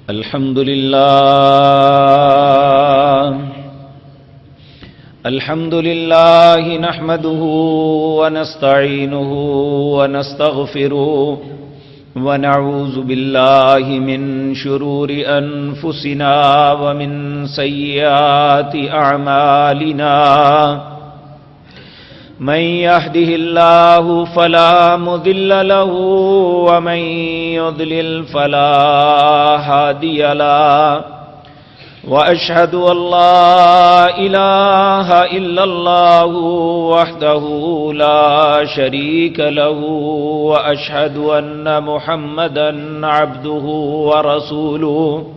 الحمد لله نحمده ونستعينه ونستغفره ونعوذ بالله من شرور أنفسنا ومن سيئات أعمالنا من يهده الله فلا مضل له ومن يضلل فلا هادي له وأشهد أن لا إله إلا الله وحده لا شريك له وأشهد أن محمدا عبده ورسوله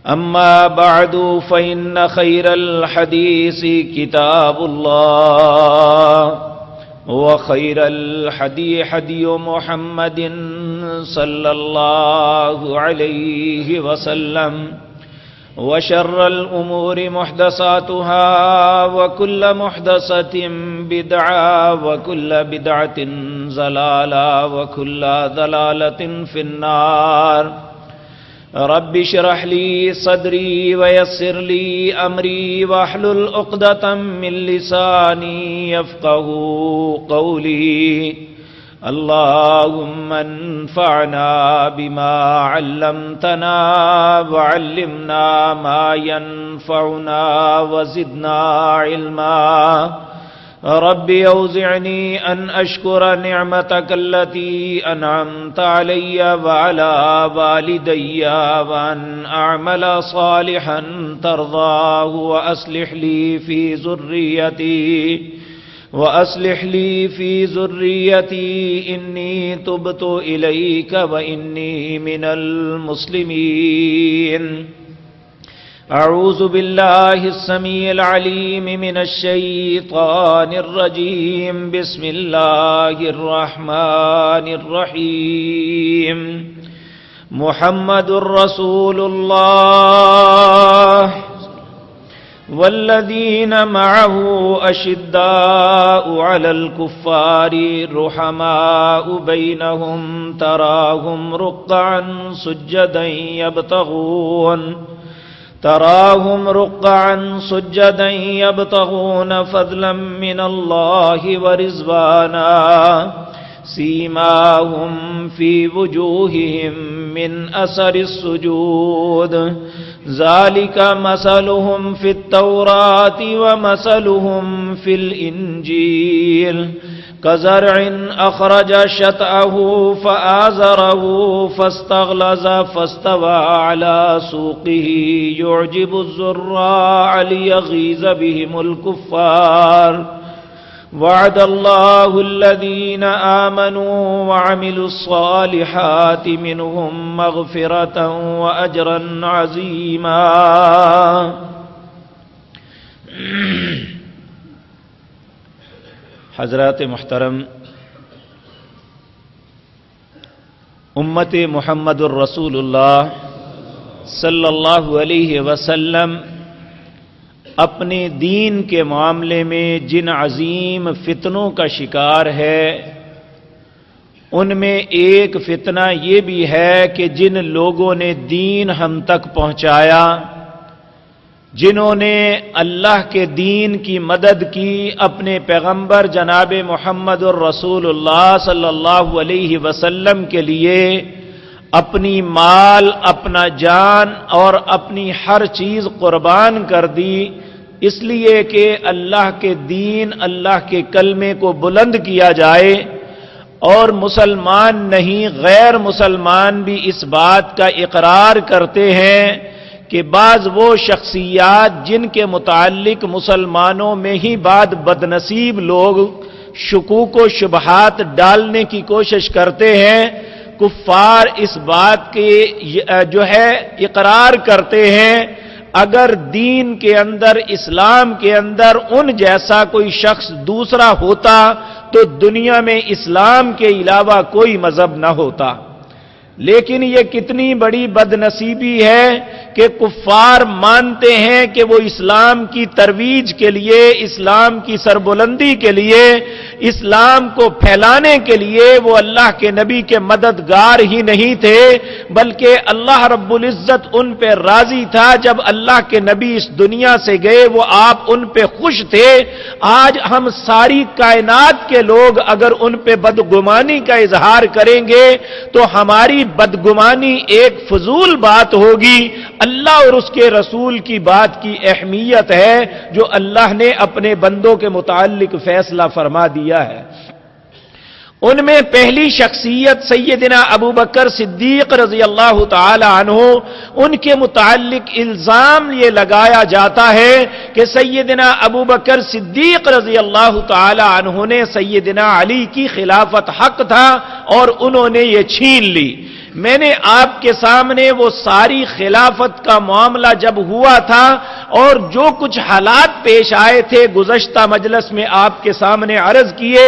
أما بعد فإن خير الحديث كتاب الله وخير الحدي حدي محمد صلى الله عليه وسلم وشر الأمور محدثاتها وكل محدثة بدعة وكل بدعة ضلالة وكل ضلالة في النار رب اشرح لي صدري ويسر لي أمري واحلل عقدة من لساني يفقهوا قولي اللهم انفعنا بما علمتنا وعلمنا ما ينفعنا وزدنا علما رب أوزعني أن أشكر نعمتك التي أنعمت علي وعلى والدي وأن أعمل صالحا ترضاه وأصلح لي في ذريتي إني تبت إليك وإني من المسلمين أعوذ بالله السميع العليم من الشيطان الرجيم بسم الله الرحمن الرحيم محمد رسول الله والذين معه أشداء على الكفار رحماء بينهم تراهم ركعا سجدا يبتغون فضلا من الله ورضوانا سيماهم في وجوههم من أثر السجود ذلك مثلهم في التوراة ومثلهم في الإنجيل كزرع أخرج شطأه فآزره فاستغلظ فاستوى على سوقه يعجب الزراع ليغيظ بهم الكفار وعد الله الذين آمنوا وعملوا الصالحات منهم مغفرة وأجرا عظيما حضرات محترم، امت محمد الرسول اللہ صلی اللہ علیہ وسلم اپنے دین کے معاملے میں جن عظیم فتنوں کا شکار ہے، ان میں ایک فتنہ یہ بھی ہے کہ جن لوگوں نے دین ہم تک پہنچایا، جنہوں نے اللہ کے دین کی مدد کی، اپنے پیغمبر جناب محمد الرسول اللہ صلی اللہ علیہ وسلم کے لیے اپنی مال، اپنا جان اور اپنی ہر چیز قربان کر دی، اس لیے کہ اللہ کے دین، اللہ کے کلمے کو بلند کیا جائے، اور مسلمان نہیں غیر مسلمان بھی اس بات کا اقرار کرتے ہیں کہ بعض وہ شخصیات جن کے متعلق مسلمانوں میں ہی بعد بدنصیب لوگ شکوک و شبہات ڈالنے کی کوشش کرتے ہیں، کفار اس بات کے اقرار کرتے ہیں اگر دین کے اندر، اسلام کے اندر ان جیسا کوئی شخص دوسرا ہوتا تو دنیا میں اسلام کے علاوہ کوئی مذہب نہ ہوتا۔ لیکن یہ کتنی بڑی بدنصیبی ہے کہ کفار مانتے ہیں کہ وہ اسلام کی ترویج کے لیے، اسلام کی سربلندی کے لیے اسلام کو پھیلانے کے لیے وہ اللہ کے نبی کے مددگار ہی نہیں تھے، بلکہ اللہ رب العزت ان پہ راضی تھا۔ جب اللہ کے نبی اس دنیا سے گئے وہ آپ ان پہ خوش تھے۔ آج ہم ساری کائنات کے لوگ اگر ان پہ بدگمانی کا اظہار کریں گے تو ہماری بدگمانی ایک فضول بات ہوگی۔ اللہ اور اس کے رسول کی بات کی اہمیت ہے جو اللہ نے اپنے بندوں کے متعلق فیصلہ فرما دیا ہے۔ ان میں پہلی شخصیت سیدنا ابو بکر صدیق رضی اللہ تعالی عنہ، ان کے متعلق الزام یہ لگایا جاتا ہے کہ سیدنا ابو بکر صدیق رضی اللہ تعالی عنہ نے سیدنا علی کی خلافت حق تھا اور انہوں نے یہ چھین لی۔ میں نے آپ کے سامنے وہ ساری خلافت کا معاملہ جب ہوا تھا اور جو کچھ حالات پیش آئے تھے گزشتہ مجلس میں آپ کے سامنے عرض کیے،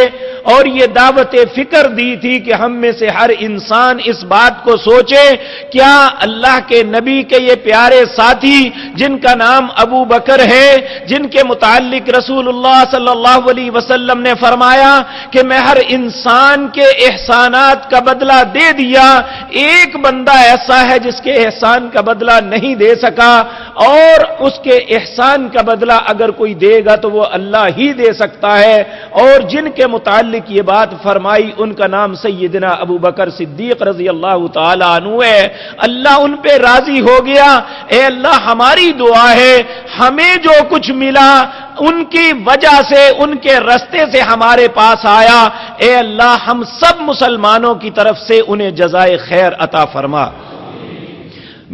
اور یہ دعوت فکر دی تھی کہ ہم میں سے ہر انسان اس بات کو سوچے، کیا اللہ کے نبی کے یہ پیارے ساتھی جن کا نام ابو بکر ہے، جن کے متعلق رسول اللہ صلی اللہ علیہ وسلم نے فرمایا کہ میں ہر انسان کے احسانات کا بدلہ دے دیا، ایک بندہ ایسا ہے جس کے احسان کا بدلہ نہیں دے سکا، اور اس کے احسان کا بدلہ اگر کوئی دے گا تو وہ اللہ ہی دے سکتا ہے، اور جن کے متعلق یہ بات فرمائی ان کا نام سیدنا ابو بکر صدیق رضی اللہ تعالی عنہ ہے۔ اللہ ان پہ راضی ہو گیا۔ اے اللہ ہماری دعا ہے ہمیں جو کچھ ملا ان کی وجہ سے، ان کے رستے سے ہمارے پاس آیا، اے اللہ ہم سب مسلمانوں کی طرف سے انہیں جزائے خیر عطا فرما۔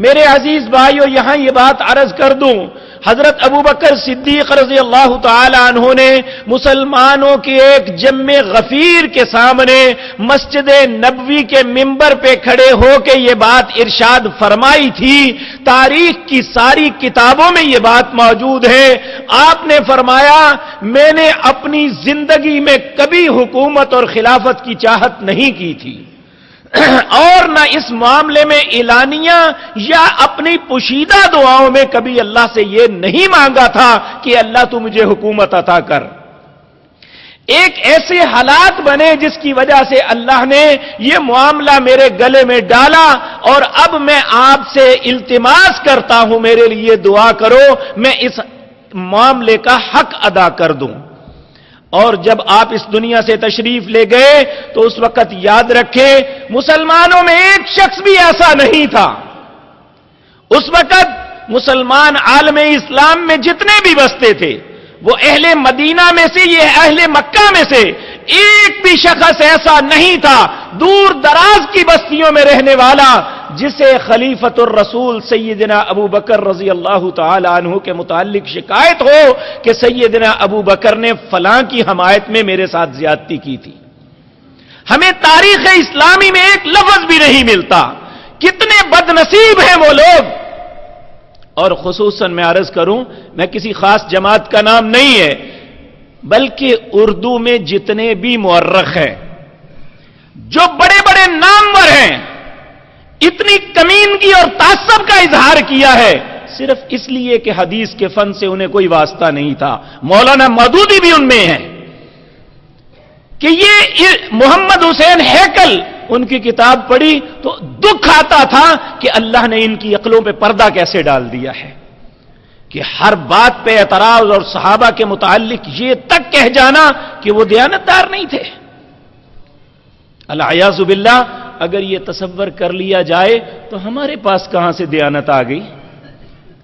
میرے عزیز بھائیو، یہاں یہ بات عرض کر دوں، حضرت ابو بکر صدیق رضی اللہ تعالی عنہ نے مسلمانوں کے ایک جمع غفیر کے سامنے مسجد نبوی کے منبر پہ کھڑے ہو کے یہ بات ارشاد فرمائی تھی۔ تاریخ کی ساری کتابوں میں یہ بات موجود ہے۔ آپ نے فرمایا میں نے اپنی زندگی میں کبھی حکومت اور خلافت کی چاہت نہیں کی تھی، اور نہ اس معاملے میں اعلانیہ یا اپنی پوشیدہ دعاؤں میں کبھی اللہ سے یہ نہیں مانگا تھا کہ اللہ تو مجھے حکومت عطا کر۔ ایک ایسے حالات بنے جس کی وجہ سے اللہ نے یہ معاملہ میرے گلے میں ڈالا، اور اب میں آپ سے التماس کرتا ہوں میرے لیے دعا کرو میں اس معاملے کا حق ادا کر دوں۔ اور جب آپ اس دنیا سے تشریف لے گئے تو اس وقت یاد رکھیں مسلمانوں میں ایک شخص بھی ایسا نہیں تھا۔ اس وقت مسلمان عالم اسلام میں جتنے بھی بستے تھے وہ اہل مدینہ میں سے، یہ اہل مکہ میں سے ایک بھی شخص ایسا نہیں تھا دور دراز کی بستیوں میں رہنے والا جسے خلیفۃ الرسول سیدنا ابو بکر رضی اللہ تعالی عنہ کے متعلق شکایت ہو کہ سیدنا ابو بکر نے فلاں کی حمایت میں میرے ساتھ زیادتی کی تھی۔ ہمیں تاریخ اسلامی میں ایک لفظ بھی نہیں ملتا۔ کتنے بد نصیب ہیں وہ لوگ۔ اور خصوصاً میں عرض کروں، میں کسی خاص جماعت کا نام نہیں ہے، بلکہ اردو میں جتنے بھی مورخ ہیں جو بڑے بڑے نامور ہیں، اتنی کمینگی اور تعصب کا اظہار کیا ہے صرف اس لیے کہ حدیث کے فن سے انہیں کوئی واسطہ نہیں تھا۔ مولانا مودودی بھی ان میں ہیں کہ یہ محمد حسین ہیکل، ان کی کتاب پڑھی تو دکھ آتا تھا کہ اللہ نے ان کی عقلوں پہ پردہ کیسے ڈال دیا ہے کہ ہر بات پہ اعتراض، اور صحابہ کے متعلق یہ تک کہہ جانا کہ وہ دیانتدار نہیں تھے۔ العیاذ باللہ، اگر یہ تصور کر لیا جائے تو ہمارے پاس کہاں سے دیانت آ گئی؟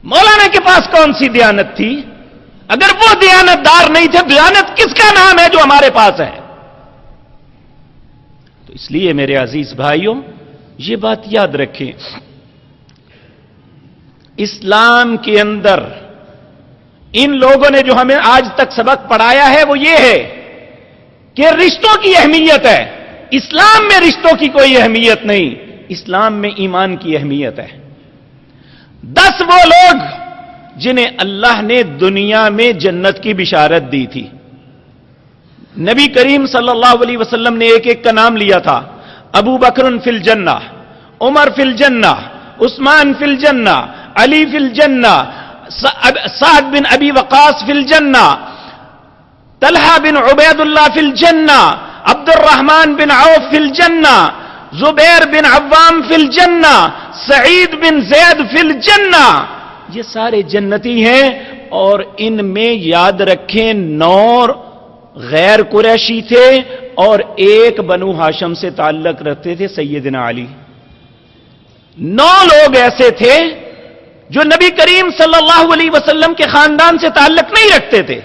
مولانا کے پاس کون سی دیانت تھی؟ اگر وہ دیانتدار نہیں تھے، دیانت کس کا نام ہے جو ہمارے پاس ہے؟ تو اس لیے میرے عزیز بھائیوں یہ بات یاد رکھیں، اسلام کے اندر ان لوگوں نے جو ہمیں آج تک سبق پڑھایا ہے وہ یہ ہے کہ رشتوں کی اہمیت ہے۔ اسلام میں رشتوں کی کوئی اہمیت نہیں، اسلام میں ایمان کی اہمیت ہے۔ 10 وہ لوگ جنہیں اللہ نے دنیا میں جنت کی بشارت دی تھی، نبی کریم صلی اللہ علیہ وسلم نے ایک ایک کا نام لیا تھا۔ ابو بکر فی الجنہ، عمر فی الجنہ، عثمان فی الجنہ، علی فی الجنہ، سعد بن ابی وقاص فی الجنہ، طلحہ بن عبید اللہ فی الجنہ، عبد الرحمن بن عوف فی الجنہ، زبیر بن عوام فی الجنہ، سعید بن زید فی الجنہ، یہ سارے جنتی ہیں. اور ان میں یاد رکھیں 9 غیر قریشی تھے اور 1 بنو ہاشم سے تعلق رکھتے تھے سیدنا علی. 9 لوگ ایسے تھے جو نبی کریم صلی اللہ علیہ وسلم کے خاندان سے تعلق نہیں رکھتے تھے.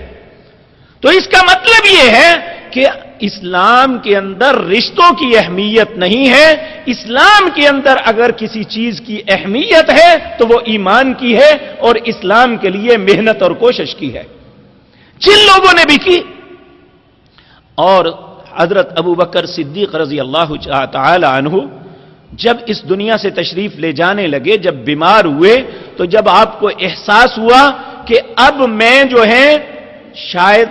تو اس کا مطلب یہ ہے کہ اسلام کے اندر رشتوں کی اہمیت نہیں ہے. اسلام کے اندر اگر کسی چیز کی اہمیت ہے تو وہ ایمان کی ہے اور اسلام کے لیے محنت اور کوشش کی ہے، جن لوگوں نے بھی کی. اور حضرت ابو بکر صدیق رضی اللہ تعالی عنہ جب اس دنیا سے تشریف لے جانے لگے، جب بیمار ہوئے، تو جب آپ کو احساس ہوا کہ اب میں جو ہے شاید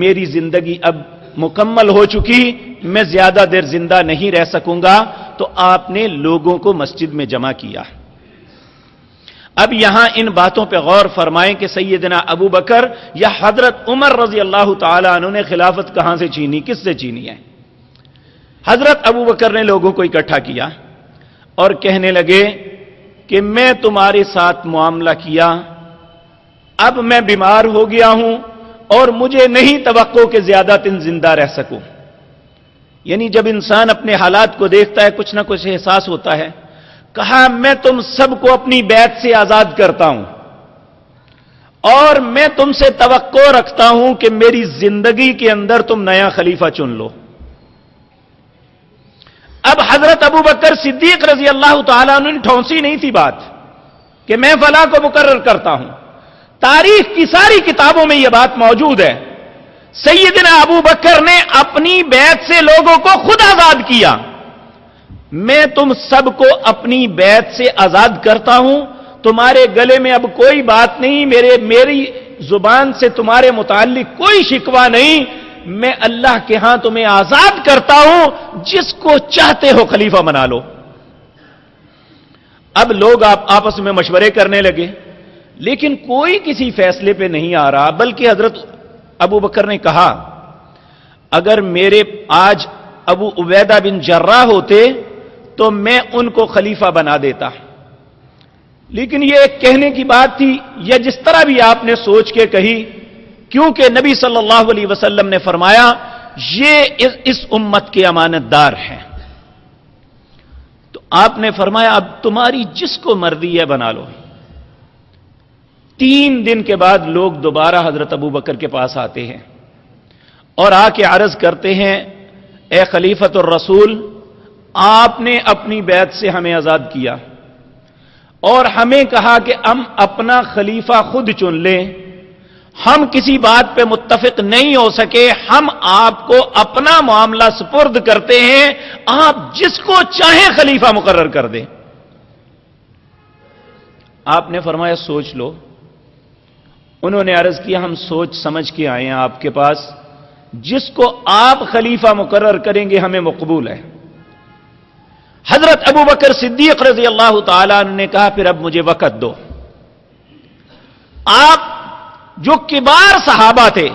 میری زندگی اب مکمل ہو چکی، میں زیادہ دیر زندہ نہیں رہ سکوں گا، تو آپ نے لوگوں کو مسجد میں جمع کیا. اب یہاں ان باتوں پہ غور فرمائیں کہ سیدنا ابو بکر یا حضرت عمر رضی اللہ تعالی عنہ نے خلافت کہاں سے چھینی، کس سے چھینی ہے؟ حضرت ابو بکر نے لوگوں کو اکٹھا کیا اور کہنے لگے کہ میں تمہارے ساتھ معاملہ کیا، اب میں بیمار ہو گیا ہوں اور مجھے نہیں توقع کہ زیادہ دن زندہ رہ سکوں. یعنی جب انسان اپنے حالات کو دیکھتا ہے کچھ نہ کچھ احساس ہوتا ہے. کہا میں تم سب کو اپنی بیعت سے آزاد کرتا ہوں اور میں تم سے توقع رکھتا ہوں کہ میری زندگی کے اندر تم نیا خلیفہ چن لو. اب حضرت ابو بکر صدیق رضی اللہ تعالیٰ عنہ نے ٹھونسی نہیں تھی بات کہ میں فلاں کو مقرر کرتا ہوں. تاریخ کی ساری کتابوں میں یہ بات موجود ہے. سیدنا ابو بکر نے اپنی بیعت سے لوگوں کو خود آزاد کیا. میں تم سب کو اپنی بیعت سے آزاد کرتا ہوں، تمہارے گلے میں اب کوئی بات نہیں، میری زبان سے تمہارے متعلق کوئی شکوہ نہیں. میں اللہ کے ہاں تمہیں آزاد کرتا ہوں، جس کو چاہتے ہو خلیفہ بنا لو. اب لوگ آپس میں مشورے کرنے لگے، لیکن کوئی کسی فیصلے پہ نہیں آ رہا. بلکہ حضرت ابو بکر نے کہا اگر میرے آج ابو عبیدہ بن جراح ہوتے تو میں ان کو خلیفہ بنا دیتا. لیکن یہ ایک کہنے کی بات تھی، یا جس طرح بھی آپ نے سوچ کے کہی، کیونکہ نبی صلی اللہ علیہ وسلم نے فرمایا یہ اس امت کے امانت دار ہیں. تو آپ نے فرمایا اب تمہاری جس کو مرضی ہے بنا لو. 3 دن کے بعد لوگ دوبارہ حضرت ابو بکر کے پاس آتے ہیں اور آ کے عرض کرتے ہیں اے خلیفۃ الرسول، آپ نے اپنی بیعت سے ہمیں آزاد کیا اور ہمیں کہا کہ ہم اپنا خلیفہ خود چن لیں. ہم کسی بات پہ متفق نہیں ہو سکے، ہم آپ کو اپنا معاملہ سپرد کرتے ہیں، آپ جس کو چاہیں خلیفہ مقرر کر دیں. آپ نے فرمایا سوچ لو. انہوں نے عرض کیا ہم سوچ سمجھ کے آئے ہیں آپ کے پاس، جس کو آپ خلیفہ مقرر کریں گے ہمیں مقبول ہے. حضرت ابو بکر صدیق رضی اللہ تعالیٰ عنہ نے کہا پھر اب مجھے وقت دو. آپ جو کبار صحابہ تھے،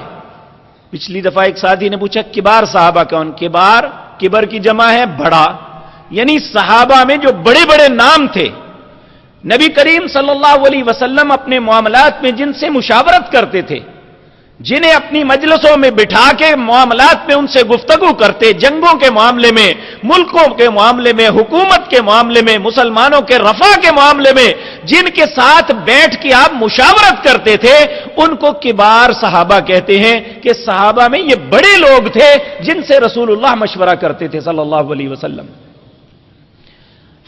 پچھلی دفعہ ایک ساتھی نے پوچھا کبار صحابہ کون؟ کبر کی جمع ہے بڑا، یعنی صحابہ میں جو بڑے بڑے نام تھے. نبی کریم صلی اللہ علیہ وسلم اپنے معاملات میں جن سے مشاورت کرتے تھے، جنہیں اپنی مجلسوں میں بٹھا کے معاملات میں ان سے گفتگو کرتے، جنگوں کے معاملے میں، ملکوں کے معاملے میں، حکومت کے معاملے میں، مسلمانوں کے رفع کے معاملے میں جن کے ساتھ بیٹھ کے آپ مشاورت کرتے تھے، ان کو کبار صحابہ کہتے ہیں کہ صحابہ میں یہ بڑے لوگ تھے جن سے رسول اللہ مشورہ کرتے تھے صلی اللہ علیہ وسلم.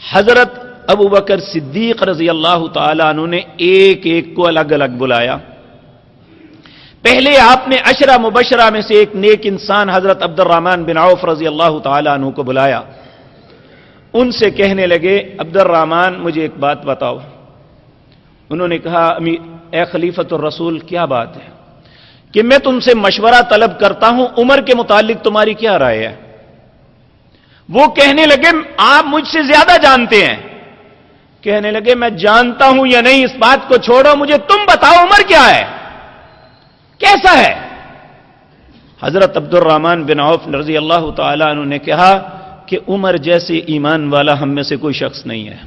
حضرت ابو بکر صدیق رضی اللہ تعالیٰ عنہ نے ایک ایک کو الگ الگ بلایا. پہلے آپ نے عشرہ مبشرہ میں سے ایک نیک انسان حضرت عبد الرحمن بن عوف رضی اللہ تعالیٰ عنہ کو بلایا. ان سے کہنے لگے عبد الرحمن مجھے ایک بات بتاؤ. انہوں نے کہا اے خلیفۃ الرسول کیا بات ہے؟ کہ میں تم سے مشورہ طلب کرتا ہوں، عمر کے متعلق تمہاری کیا رائے ہے؟ وہ کہنے لگے آپ مجھ سے زیادہ جانتے ہیں. کہنے لگے میں جانتا ہوں یا نہیں اس بات کو چھوڑو، مجھے تم بتاؤ عمر کیا ہے، کیسا ہے؟ حضرت عبد الرحمن بن عوف رضی اللہ تعالیٰ عنہ نے کہا کہ عمر جیسے ایمان والا ہم میں سے کوئی شخص نہیں ہے۔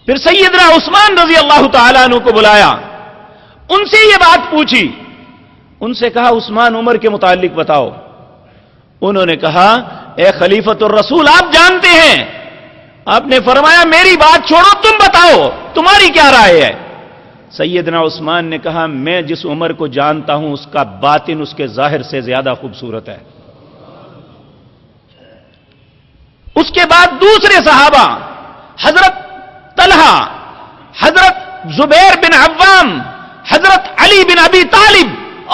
پھر سیدنا عثمان رضی اللہ تعالیٰ عنہ کو بلایا، ان سے یہ بات پوچھی، ان سے کہا عثمان عمر کے متعلق بتاؤ۔ انہوں نے کہا اے خلیفۃ الرسول آپ جانتے ہیں، آپ نے فرمایا میری بات چھوڑو تم بتاؤ تمہاری کیا رائے ہے۔ سیدنا عثمان نے کہا میں جس عمر کو جانتا ہوں اس کا باطن اس کے ظاہر سے زیادہ خوبصورت ہے۔ اس کے بعد دوسرے صحابہ حضرت طلحہ، حضرت زبیر بن عوام، حضرت علی بن ابی طالب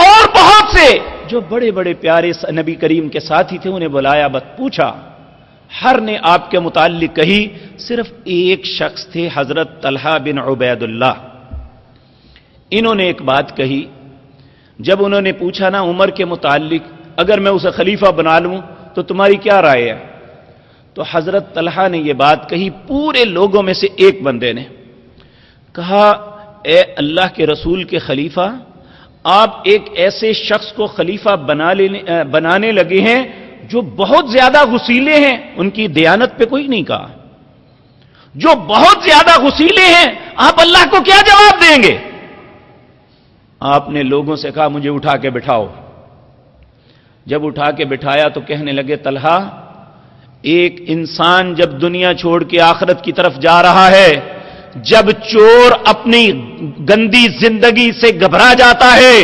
اور بہت سے جو بڑے بڑے پیارے نبی کریم کے ساتھی تھے انہیں بلایا، پوچھا، ہر نے آپ کے متعلق کہی، صرف ایک شخص تھے حضرت طلحہ بن عبید اللہ۔ انہوں نے ایک بات کہی، جب انہوں نے پوچھا نا عمر کے متعلق اگر میں اسے خلیفہ بنا لوں تو تمہاری کیا رائے ہے، تو حضرت طلحہ نے یہ بات کہی، پورے لوگوں میں سے ایک بندے نے کہا اے اللہ کے رسول کے خلیفہ، آپ ایک ایسے شخص کو خلیفہ بنانے لگے ہیں جو بہت زیادہ غسیلے ہیں، ان کی دیانت پہ کوئی نہیں کہا، جو بہت زیادہ غسیلے ہیں، آپ اللہ کو کیا جواب دیں گے؟ آپ نے لوگوں سے کہا مجھے اٹھا کے بٹھاؤ۔ جب اٹھا کے بٹھایا تو کہنے لگے طلحہ، ایک انسان جب دنیا چھوڑ کے آخرت کی طرف جا رہا ہے، جب چور اپنی گندی زندگی سے گھبرا جاتا ہے،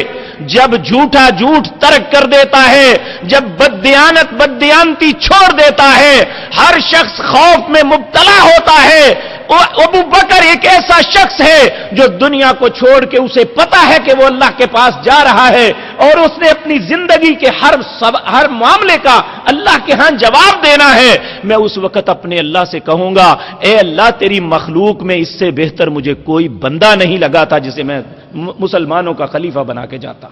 جب جھوٹا جھوٹ ترک کر دیتا ہے، جب بددیانتی چھوڑ دیتا ہے، ہر شخص خوف میں مبتلا ہوتا ہے۔ ابو بکر ایک ایسا شخص ہے جو دنیا کو چھوڑ کے اسے پتا ہے کہ وہ اللہ کے پاس جا رہا ہے اور اس نے اپنی زندگی کے ہر معاملے کا اللہ کے ہاں جواب دینا ہے۔ میں اس وقت اپنے اللہ سے کہوں گا اے اللہ تیری مخلوق میں اس سے بہتر مجھے کوئی بندہ نہیں لگا تھا جسے میں مسلمانوں کا خلیفہ بنا کے جاتا۔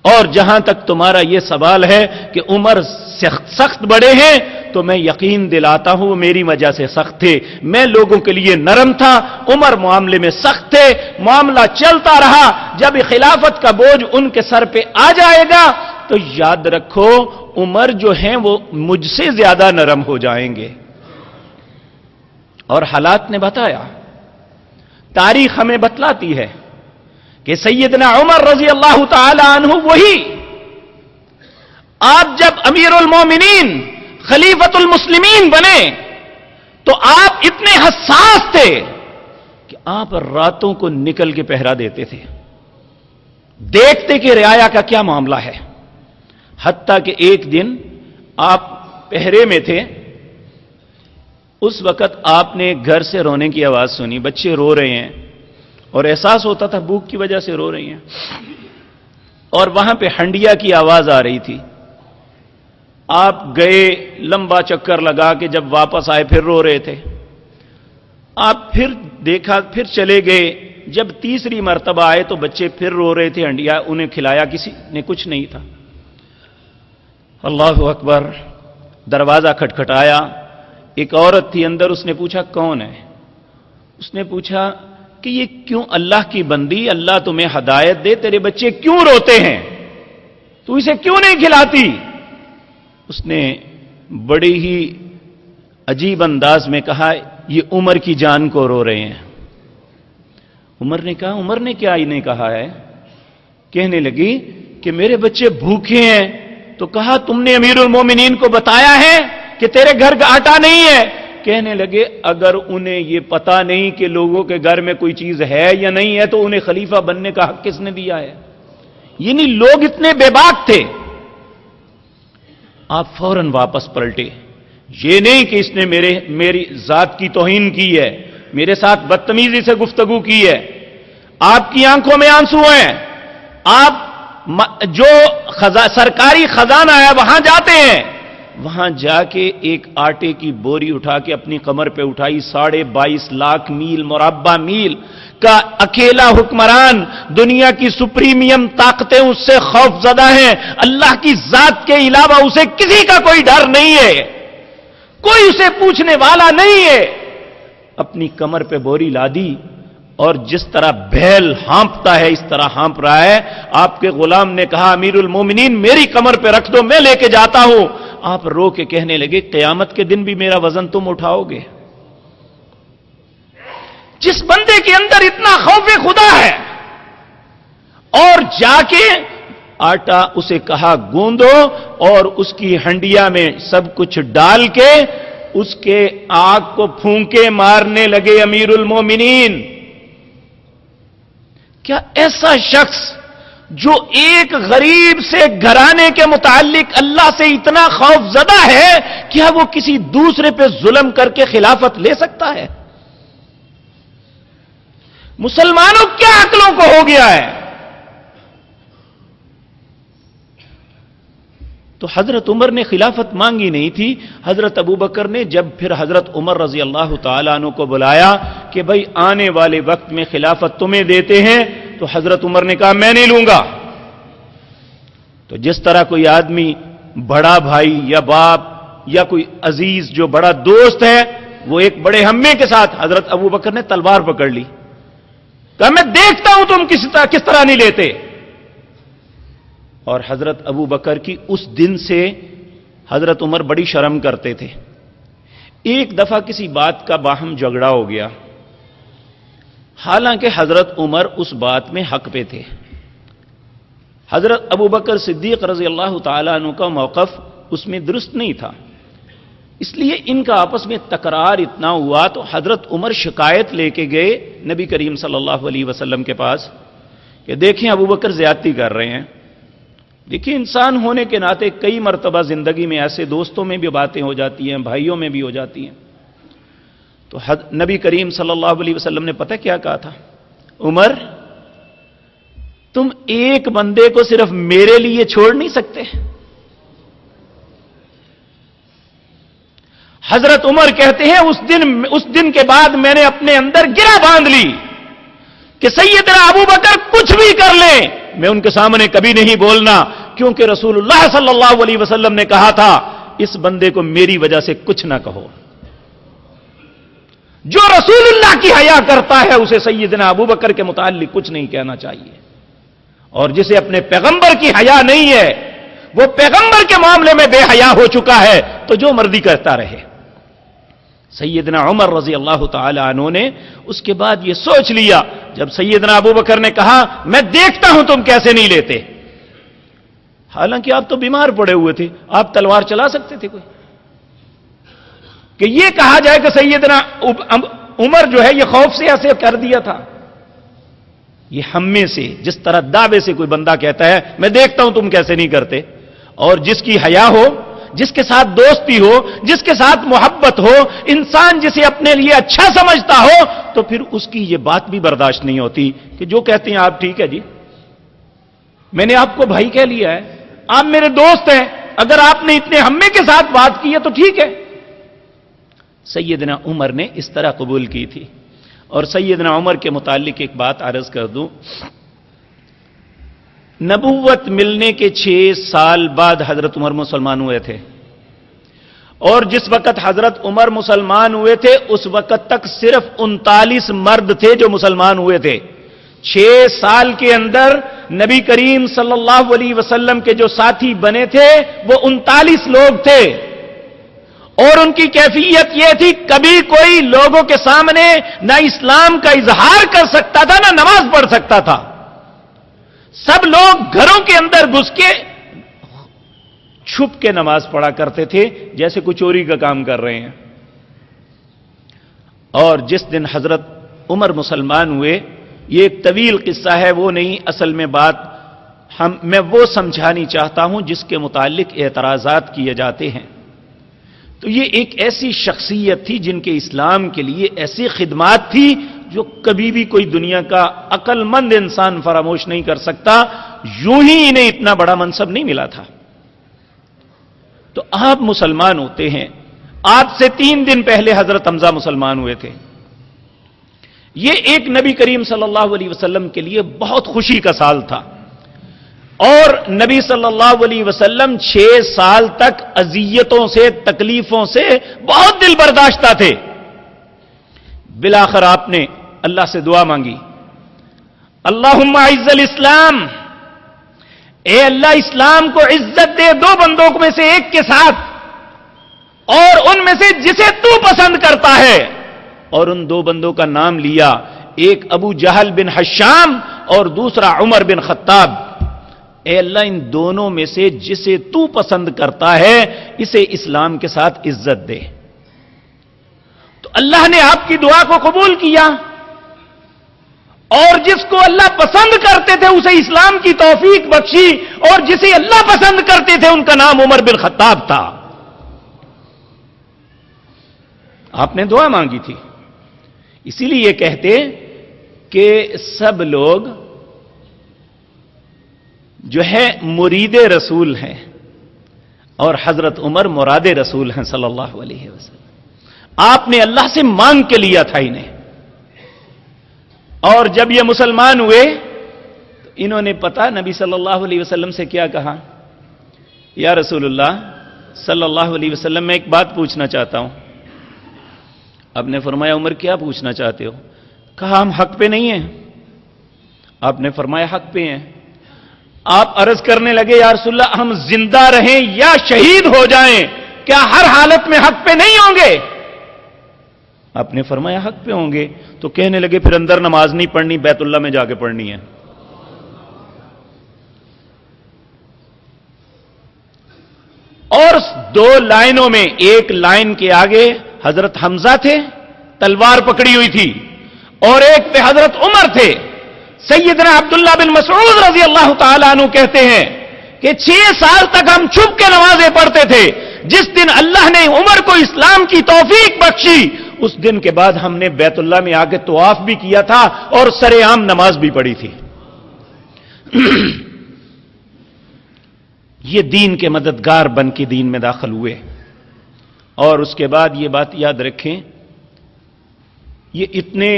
اور جہاں تک تمہارا یہ سوال ہے کہ عمر سخت بڑے ہیں، تو میں یقین دلاتا ہوں میری وجہ سے سخت تھے، میں لوگوں کے لیے نرم تھا، عمر معاملے میں سخت تھے، معاملہ چلتا رہا، جب خلافت کا بوجھ ان کے سر پہ آ جائے گا تو یاد رکھو عمر جو ہیں وہ مجھ سے زیادہ نرم ہو جائیں گے۔ اور حالات نے بتایا، تاریخ ہمیں بتلاتی ہے کہ سیدنا عمر رضی اللہ تعالی عنہ وہی آپ جب امیر المومنین خلیفۃ المسلمین بنے تو آپ اتنے حساس تھے کہ آپ راتوں کو نکل کے پہرا دیتے تھے، دیکھتے کہ رعایا کا کیا معاملہ ہے۔ حتیٰ کہ ایک دن آپ پہرے میں تھے، اس وقت آپ نے گھر سے رونے کی آواز سنی، بچے رو رہے ہیں اور احساس ہوتا تھا بھوک کی وجہ سے رو رہی ہیں، اور وہاں پہ ہنڈیا کی آواز آ رہی تھی۔ آپ گئے، لمبا چکر لگا کے جب واپس آئے پھر رو رہے تھے۔ آپ پھر دیکھا، پھر چلے گئے، جب تیسری مرتبہ آئے تو بچے پھر رو رہے تھے، ہنڈیا انہیں کھلایا کسی نے کچھ نہیں تھا۔ اللہ اکبر، دروازہ کھٹکھٹایا، ایک عورت تھی اندر، اس نے پوچھا کون ہے؟ اس نے پوچھا کہ یہ کیوں اللہ کی بندی، اللہ تمہیں ہدایت دے، تیرے بچے کیوں روتے ہیں، تو اسے کیوں نہیں کھلاتی؟ اس نے بڑی ہی عجیب انداز میں کہا یہ عمر کی جان کو رو رہے ہیں۔ عمر نے کہا عمر نے کیا انہیں کہا ہے؟ کہنے لگی کہ میرے بچے بھوکے ہیں، تو کہا تم نے امیر المومنین کو بتایا ہے کہ تیرے گھر کا آٹا نہیں ہے؟ کہنے لگے اگر انہیں یہ پتا نہیں کہ لوگوں کے گھر میں کوئی چیز ہے یا نہیں ہے تو انہیں خلیفہ بننے کا حق کس نے دیا ہے؟ یعنی لوگ اتنے بے باک تھے۔ آپ فوراً واپس پلٹے، یہ نہیں کہ اس نے میری ذات کی توہین کی ہے، میرے ساتھ بدتمیزی سے گفتگو کی ہے، آپ کی آنکھوں میں آنسو ہیں، آپ جو سرکاری خزانہ ہے وہاں جاتے ہیں، وہاں جا کے ایک آٹے کی بوری اٹھا کے اپنی کمر پہ اٹھائی، 22.5 لاکھ میل مربع میل کا اکیلا حکمران، دنیا کی سپریمیم طاقتیں اس سے خوف زدہ ہیں، اللہ کی ذات کے علاوہ اسے کسی کا کوئی ڈر نہیں ہے، کوئی اسے پوچھنے والا نہیں ہے۔ اپنی کمر پہ بوری لا دی اور جس طرح بیل ہانپتا ہے اس طرح ہانپ رہا ہے. آپ کے غلام نے کہا امیر المومنین میری کمر پہ رکھ دو میں لے کے جاتا ہوں. آپ رو کے کہنے لگے قیامت کے دن بھی میرا وزن تم اٹھاؤ گے؟ جس بندے کے اندر اتنا خوف خدا ہے اور جا کے آٹا اسے کہا گوندو اور اس کی ہنڈیا میں سب کچھ ڈال کے اس کے آگ کو پھونکے مارنے لگے امیر المومنین. کیا ایسا شخص جو ایک غریب سے گھرانے کے متعلق اللہ سے اتنا خوف زدہ ہے کیا وہ کسی دوسرے پہ ظلم کر کے خلافت لے سکتا ہے؟ مسلمانوں کیا عقلوں کو ہو گیا ہے؟ تو حضرت عمر نے خلافت مانگی نہیں تھی. حضرت ابو بکر نے جب پھر حضرت عمر رضی اللہ تعالیٰ عنہ کو بلایا کہ بھئی آنے والے وقت میں خلافت تمہیں دیتے ہیں, تو حضرت عمر نے کہا میں نہیں لوں گا. تو جس طرح کوئی آدمی بڑا بھائی یا باپ یا کوئی عزیز جو بڑا دوست ہے وہ ایک بڑے ہمے کے ساتھ, حضرت ابو بکر نے تلوار پکڑ لی, کہا میں دیکھتا ہوں تم کس طرح نہیں لیتے. اور حضرت ابو بکر کی اس دن سے حضرت عمر بڑی شرم کرتے تھے. ایک دفعہ کسی بات کا باہم جھگڑا ہو گیا, حالانکہ حضرت عمر اس بات میں حق پہ تھے. حضرت ابو بکر صدیق رضی اللہ تعالیٰ عنہ کا موقف اس میں درست نہیں تھا, اس لیے ان کا آپس میں تکرار اتنا ہوا تو حضرت عمر شکایت لے کے گئے نبی کریم صلی اللہ علیہ وسلم کے پاس کہ دیکھیں ابو بکر زیادتی کر رہے ہیں. دیکھیں انسان ہونے کے ناطے کئی مرتبہ زندگی میں ایسے دوستوں میں بھی باتیں ہو جاتی ہیں, بھائیوں میں بھی ہو جاتی ہیں. تو نبی کریم صلی اللہ علیہ وسلم نے پتہ کیا کہا تھا, عمر تم ایک بندے کو صرف میرے لیے چھوڑ نہیں سکتے. حضرت عمر کہتے ہیں اس دن کے بعد میں نے اپنے اندر گرہ باندھ لی کہ سیدنا ابو بکر کچھ بھی کر لیں میں ان کے سامنے کبھی نہیں بولنا, کیونکہ رسول اللہ صلی اللہ علیہ وسلم نے کہا تھا اس بندے کو میری وجہ سے کچھ نہ کہو. جو رسول اللہ کی حیا کرتا ہے اسے سیدنا ابو بکر کے متعلق کچھ نہیں کہنا چاہیے, اور جسے اپنے پیغمبر کی حیا نہیں ہے وہ پیغمبر کے معاملے میں بے حیا ہو چکا ہے تو جو مرضی کرتا رہے. سیدنا عمر رضی اللہ تعالی عنہ نے اس کے بعد یہ سوچ لیا, جب سیدنا ابو بکر نے کہا میں دیکھتا ہوں تم کیسے نہیں لیتے, حالانکہ آپ تو بیمار پڑے ہوئے تھے, آپ تلوار چلا سکتے تھے کوئی, کہ یہ کہا جائے کہ سیدنا عمر جو ہے یہ خوف سے ایسے کر دیا تھا. یہ ہمیں سے جس طرح دعوے سے کوئی بندہ کہتا ہے میں دیکھتا ہوں تم کیسے نہیں کرتے, اور جس کی حیا ہو, جس کے ساتھ دوستی ہو, جس کے ساتھ محبت ہو, انسان جسے اپنے لیے اچھا سمجھتا ہو تو پھر اس کی یہ بات بھی برداشت نہیں ہوتی کہ جو کہتے ہیں آپ ٹھیک ہے جی, میں نے آپ کو بھائی کہہ لیا ہے, آپ میرے دوست ہیں, اگر آپ نے اتنے ہمے کے ساتھ بات کی ہے تو ٹھیک ہے. سیدنا عمر نے اس طرح قبول کی تھی. اور سیدنا عمر کے متعلق ایک بات عرض کر دوں, نبوت ملنے کے 6 سال بعد حضرت عمر مسلمان ہوئے تھے, اور جس وقت حضرت عمر مسلمان ہوئے تھے اس وقت تک صرف 39 مرد تھے جو مسلمان ہوئے تھے. 6 سال کے اندر نبی کریم صلی اللہ علیہ وسلم کے جو ساتھی بنے تھے وہ 39 لوگ تھے, اور ان کی کیفیت یہ تھی کبھی کوئی لوگوں کے سامنے نہ اسلام کا اظہار کر سکتا تھا نہ نماز پڑھ سکتا تھا. سب لوگ گھروں کے اندر گھس کے چھپ کے نماز پڑھا کرتے تھے جیسے کوئی چوری کا کام کر رہے ہیں. اور جس دن حضرت عمر مسلمان ہوئے, یہ ایک طویل قصہ ہے, وہ نہیں اصل میں بات میں وہ سمجھانی چاہتا ہوں جس کے متعلق اعتراضات کیے جاتے ہیں. تو یہ ایک ایسی شخصیت تھی جن کے اسلام کے لیے ایسی خدمات تھی جو کبھی بھی کوئی دنیا کا عقل مند انسان فراموش نہیں کر سکتا. یوں ہی انہیں اتنا بڑا منصب نہیں ملا تھا. تو آپ مسلمان ہوتے ہیں, آپ سے 3 دن پہلے حضرت حمزہ مسلمان ہوئے تھے. یہ ایک نبی کریم صلی اللہ علیہ وسلم کے لیے بہت خوشی کا سال تھا, اور نبی صلی اللہ علیہ وسلم 6 سال تک اذیتوں سے, تکلیفوں سے بہت دل برداشتہ تھے. بالآخر آپ نے اللہ سے دعا مانگی، اللہم اعز الاسلام، اے اللہ اسلام کو عزت دے دو بندوں میں سے ایک کے ساتھ، اور ان میں سے جسے تو پسند کرتا ہے، اور ان دو بندوں کا نام لیا، ایک ابو جہل بن حشام اور دوسرا عمر بن خطاب۔ اے اللہ ان دونوں میں سے جسے تو پسند کرتا ہے اسے اسلام کے ساتھ عزت دے۔ تو اللہ نے آپ کی دعا کو قبول کیا، اور جس کو اللہ پسند کرتے تھے اسے اسلام کی توفیق بخشی، اور جسے اللہ پسند کرتے تھے ان کا نام عمر بن خطاب تھا۔ آپ نے دعا مانگی تھی، اسی لیے یہ کہتے کہ سب لوگ جو ہے مرید رسول ہیں، اور حضرت عمر مراد رسول ہیں صلی اللہ علیہ وسلم۔ آپ نے اللہ سے مانگ کے لیا تھا انہیں، اور جب یہ مسلمان ہوئے تو انہوں نے پتا نبی صلی اللہ علیہ وسلم سے کیا کہا، یا رسول اللہ صلی اللہ علیہ وسلم میں ایک بات پوچھنا چاہتا ہوں۔ آپ نے فرمایا عمر کیا پوچھنا چاہتے ہو؟ کہا ہم حق پہ نہیں ہیں۔ آپ نے فرمایا حق پہ ہیں۔ آپ عرض کرنے لگے یا رسول اللہ ہم زندہ رہیں یا شہید ہو جائیں کیا ہر حالت میں حق پہ نہیں ہوں گے؟ آپ نے فرمایا حق پہ ہوں گے۔ تو کہنے لگے پھر اندر نماز نہیں پڑھنی، بیت اللہ میں جا کے پڑھنی ہے۔ اور دو لائنوں میں، ایک لائن کے آگے حضرت حمزہ تھے، تلوار پکڑی ہوئی تھی، اور ایک پہ حضرت عمر تھے۔ سیدنا عبداللہ بن مسعود رضی اللہ تعالیٰ عنہ کہتے ہیں کہ 6 سال تک ہم چھپ کے نمازیں پڑھتے تھے، جس دن اللہ نے عمر کو اسلام کی توفیق بخشی اس دن کے بعد ہم نے بیت اللہ میں آ کے طواف بھی کیا تھا اور سر عام نماز بھی پڑھی تھی۔ یہ دین کے مددگار بن کے دین میں داخل ہوئے، اور اس کے بعد یہ بات یاد رکھیں، یہ اتنے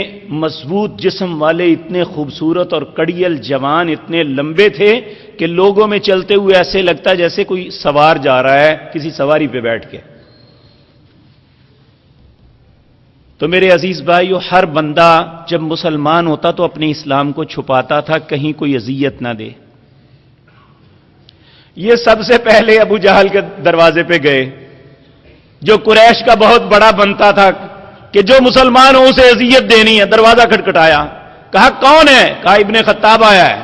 مضبوط جسم والے، اتنے خوبصورت اور کڑیل جوان، اتنے لمبے تھے کہ لوگوں میں چلتے ہوئے ایسے لگتا ہے جیسے کوئی سوار جا رہا ہے کسی سواری پہ بیٹھ کے۔ تو میرے عزیز بھائیو، ہر بندہ جب مسلمان ہوتا تو اپنے اسلام کو چھپاتا تھا، کہیں کوئی اذیت نہ دے۔ یہ سب سے پہلے ابو جہل کے دروازے پہ گئے، جو قریش کا بہت بڑا بنتا تھا کہ جو مسلمان ہو اسے اذیت دینی ہے۔ دروازہ کھٹکھٹایا، کہا کون ہے؟ کہا ابن خطاب آیا ہے۔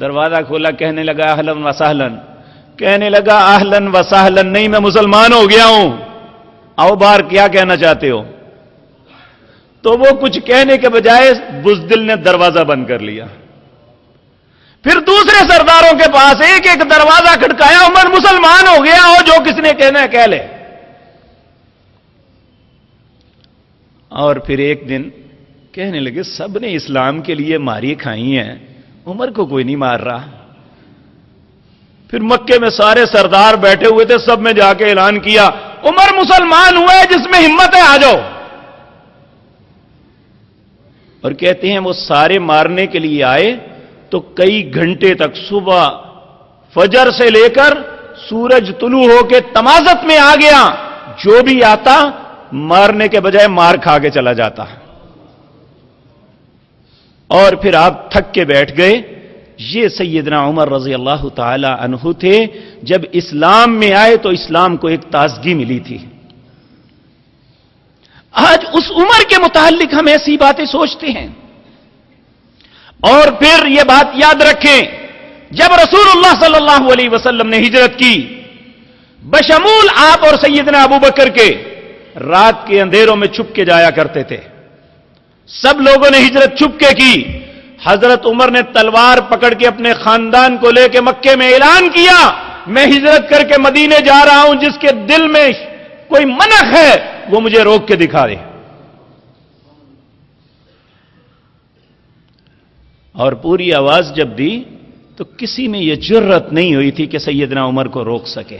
دروازہ کھولا، کہنے لگا اہلن و سہلن، کہنے لگا اہلن و سہلن نہیں، میں مسلمان ہو گیا ہوں، آؤ باہر، کیا کہنا چاہتے ہو؟ تو وہ کچھ کہنے کے بجائے بزدل نے دروازہ بند کر لیا۔ پھر دوسرے سرداروں کے پاس ایک ایک دروازہ کھٹکایا، عمر مسلمان ہو گیا ہو، جو کس نے کہنا ہے کہہ لے۔ اور پھر ایک دن کہنے لگے سب نے اسلام کے لیے ماری کھائی ہیں، عمر کو کوئی نہیں مار رہا۔ پھر مکے میں سارے سردار بیٹھے ہوئے تھے، سب میں جا کے اعلان کیا عمر مسلمان ہوا ہے، جس میں ہمت ہے آ جاؤ۔ اور کہتے ہیں وہ سارے مارنے کے لیے آئے تو کئی گھنٹے تک، صبح فجر سے لے کر سورج طلوع ہو کے تمازت میں آ گیا، جو بھی آتا مارنے کے بجائے مار کھا کے چلا جاتا۔ اور پھر آپ تھک کے بیٹھ گئے۔ یہ سیدنا عمر رضی اللہ تعالی عنہ تھے، جب اسلام میں آئے تو اسلام کو ایک تازگی ملی تھی۔ آج اس عمر کے متعلق ہم ایسی باتیں سوچتے ہیں۔ اور پھر یہ بات یاد رکھیں، جب رسول اللہ صلی اللہ علیہ وسلم نے ہجرت کی، بشمول آپ اور سیدنا ابو بکر کے، رات کے اندھیروں میں چھپ کے جایا کرتے تھے۔ سب لوگوں نے ہجرت چھپ کے کی۔ حضرت عمر نے تلوار پکڑ کے اپنے خاندان کو لے کے مکے میں اعلان کیا میں ہجرت کر کے مدینے جا رہا ہوں، جس کے دل میں کوئی منخ ہے وہ مجھے روک کے دکھا دے۔ اور پوری آواز جب دی تو کسی میں یہ جرت نہیں ہوئی تھی کہ سیدنا عمر کو روک سکے۔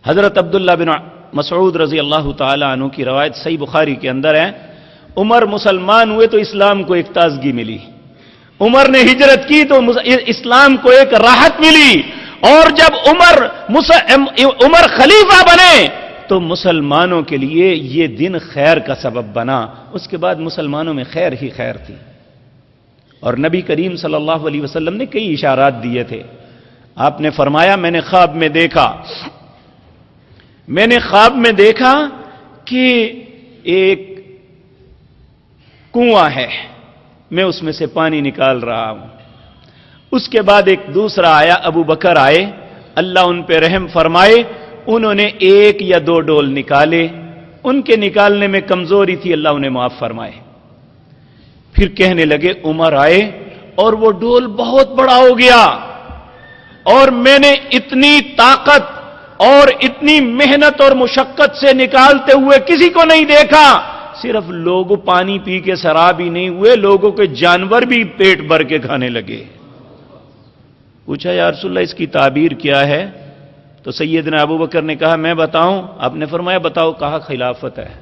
حضرت عبداللہ بن مسعود رضی اللہ تعالی عنہ کی روایت صحیح بخاری کے اندر ہے، عمر مسلمان ہوئے تو اسلام کو ایک تازگی ملی، عمر نے ہجرت کی تو اسلام کو ایک راحت ملی، اور جب عمر خلیفہ بنے تو مسلمانوں کے لیے یہ دن خیر کا سبب بنا. اس کے بعد مسلمانوں میں خیر ہی خیر تھی. اور نبی کریم صلی اللہ علیہ وسلم نے کئی اشارات دیے تھے. آپ نے فرمایا میں نے خواب میں دیکھا کہ ایک کنواں ہے, میں اس میں سے پانی نکال رہا ہوں. اس کے بعد ایک دوسرا آیا, ابو بکر آئے, اللہ ان پہ رحم فرمائے, انہوں نے 1 یا 2 ڈول نکالے. ان کے نکالنے میں کمزوری تھی, اللہ انہیں معاف فرمائے. پھر کہنے لگے عمر آئے اور وہ ڈول بہت بڑا ہو گیا, اور میں نے اتنی طاقت اور اتنی محنت اور مشقت سے نکالتے ہوئے کسی کو نہیں دیکھا. صرف لوگ پانی پی کے شراب ہی نہیں ہوئے, لوگوں کے جانور بھی پیٹ بھر کے کھانے لگے. پوچھا یا رسول اللہ اس کی تعبیر کیا ہے؟ تو سیدنا ابو بکر نے کہا میں بتاؤں؟ آپ نے فرمایا بتاؤ. کہا خلافت ہے.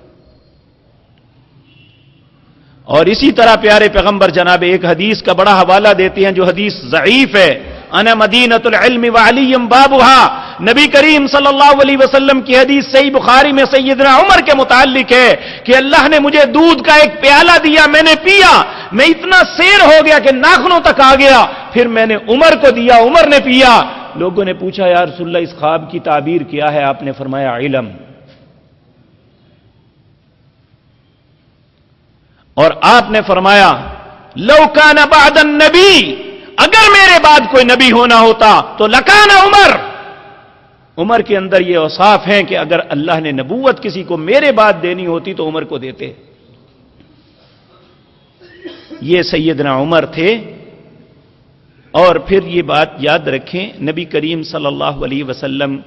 اور اسی طرح پیارے پیغمبر جناب ایک حدیث کا بڑا حوالہ دیتے ہیں جو حدیث ضعیف ہے, انا مدینۃ العلم وعلی بابھا. نبی کریم صلی اللہ علیہ وسلم کی حدیث صحیح بخاری میں سیدنا عمر کے متعلق ہے کہ اللہ نے مجھے دودھ کا ایک پیالہ دیا, میں نے پیا, میں اتنا سیر ہو گیا کہ ناخنوں تک آ گیا. پھر میں نے عمر کو دیا, عمر نے پیا. لوگوں نے پوچھا یا رسول اللہ اس خواب کی تعبیر کیا ہے؟ آپ نے فرمایا علم. اور آپ نے فرمایا لو کان بعد النبی, اگر میرے بعد کوئی نبی ہونا ہوتا تو لکان عمر. عمر کے اندر یہ اوصاف ہیں کہ اگر اللہ نے نبوت کسی کو میرے بعد دینی ہوتی تو عمر کو دیتے. یہ سیدنا عمر تھے. اور پھر یہ بات یاد رکھیں, نبی کریم صلی اللہ علیہ وسلم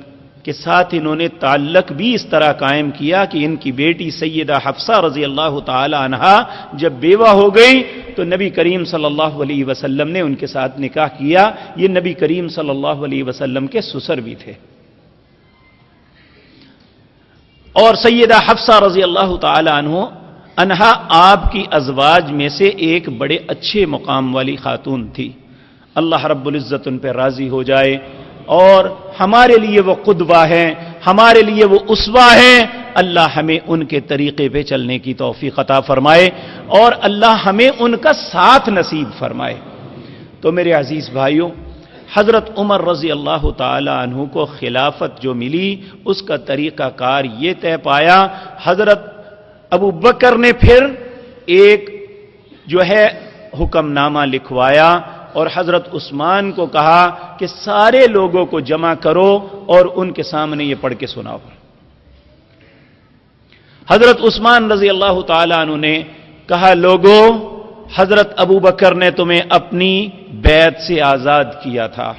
کے ساتھ انہوں نے تعلق بھی اس طرح قائم کیا کہ ان کی بیٹی سیدہ حفصہ رضی اللہ تعالی عنہا جب بیوہ ہو گئی تو نبی کریم صلی اللہ علیہ وسلم نے ان کے ساتھ نکاح کیا. یہ نبی کریم صلی اللہ علیہ وسلم کے سسر بھی تھے. اور سیدہ حفصہ رضی اللہ تعالی عنہا آپ کی ازواج میں سے ایک بڑے اچھے مقام والی خاتون تھی. اللہ رب العزت ان پہ راضی ہو جائے. اور ہمارے لیے وہ قدوہ ہیں, ہمارے لیے وہ اسوہ ہیں. اللہ ہمیں ان کے طریقے پہ چلنے کی توفیق عطا فرمائے اور اللہ ہمیں ان کا ساتھ نصیب فرمائے. تو میرے عزیز بھائیوں, حضرت عمر رضی اللہ تعالی عنہ کو خلافت جو ملی اس کا طریقہ کار یہ طے پایا. حضرت ابو بکر نے پھر ایک جو ہے حکم نامہ لکھوایا اور حضرت عثمان کو کہا کہ سارے لوگوں کو جمع کرو اور ان کے سامنے یہ پڑھ کے سناؤ. حضرت عثمان رضی اللہ تعالی عنہ نے کہا لوگوں, حضرت ابو بکر نے تمہیں اپنی بیعت سے آزاد کیا تھا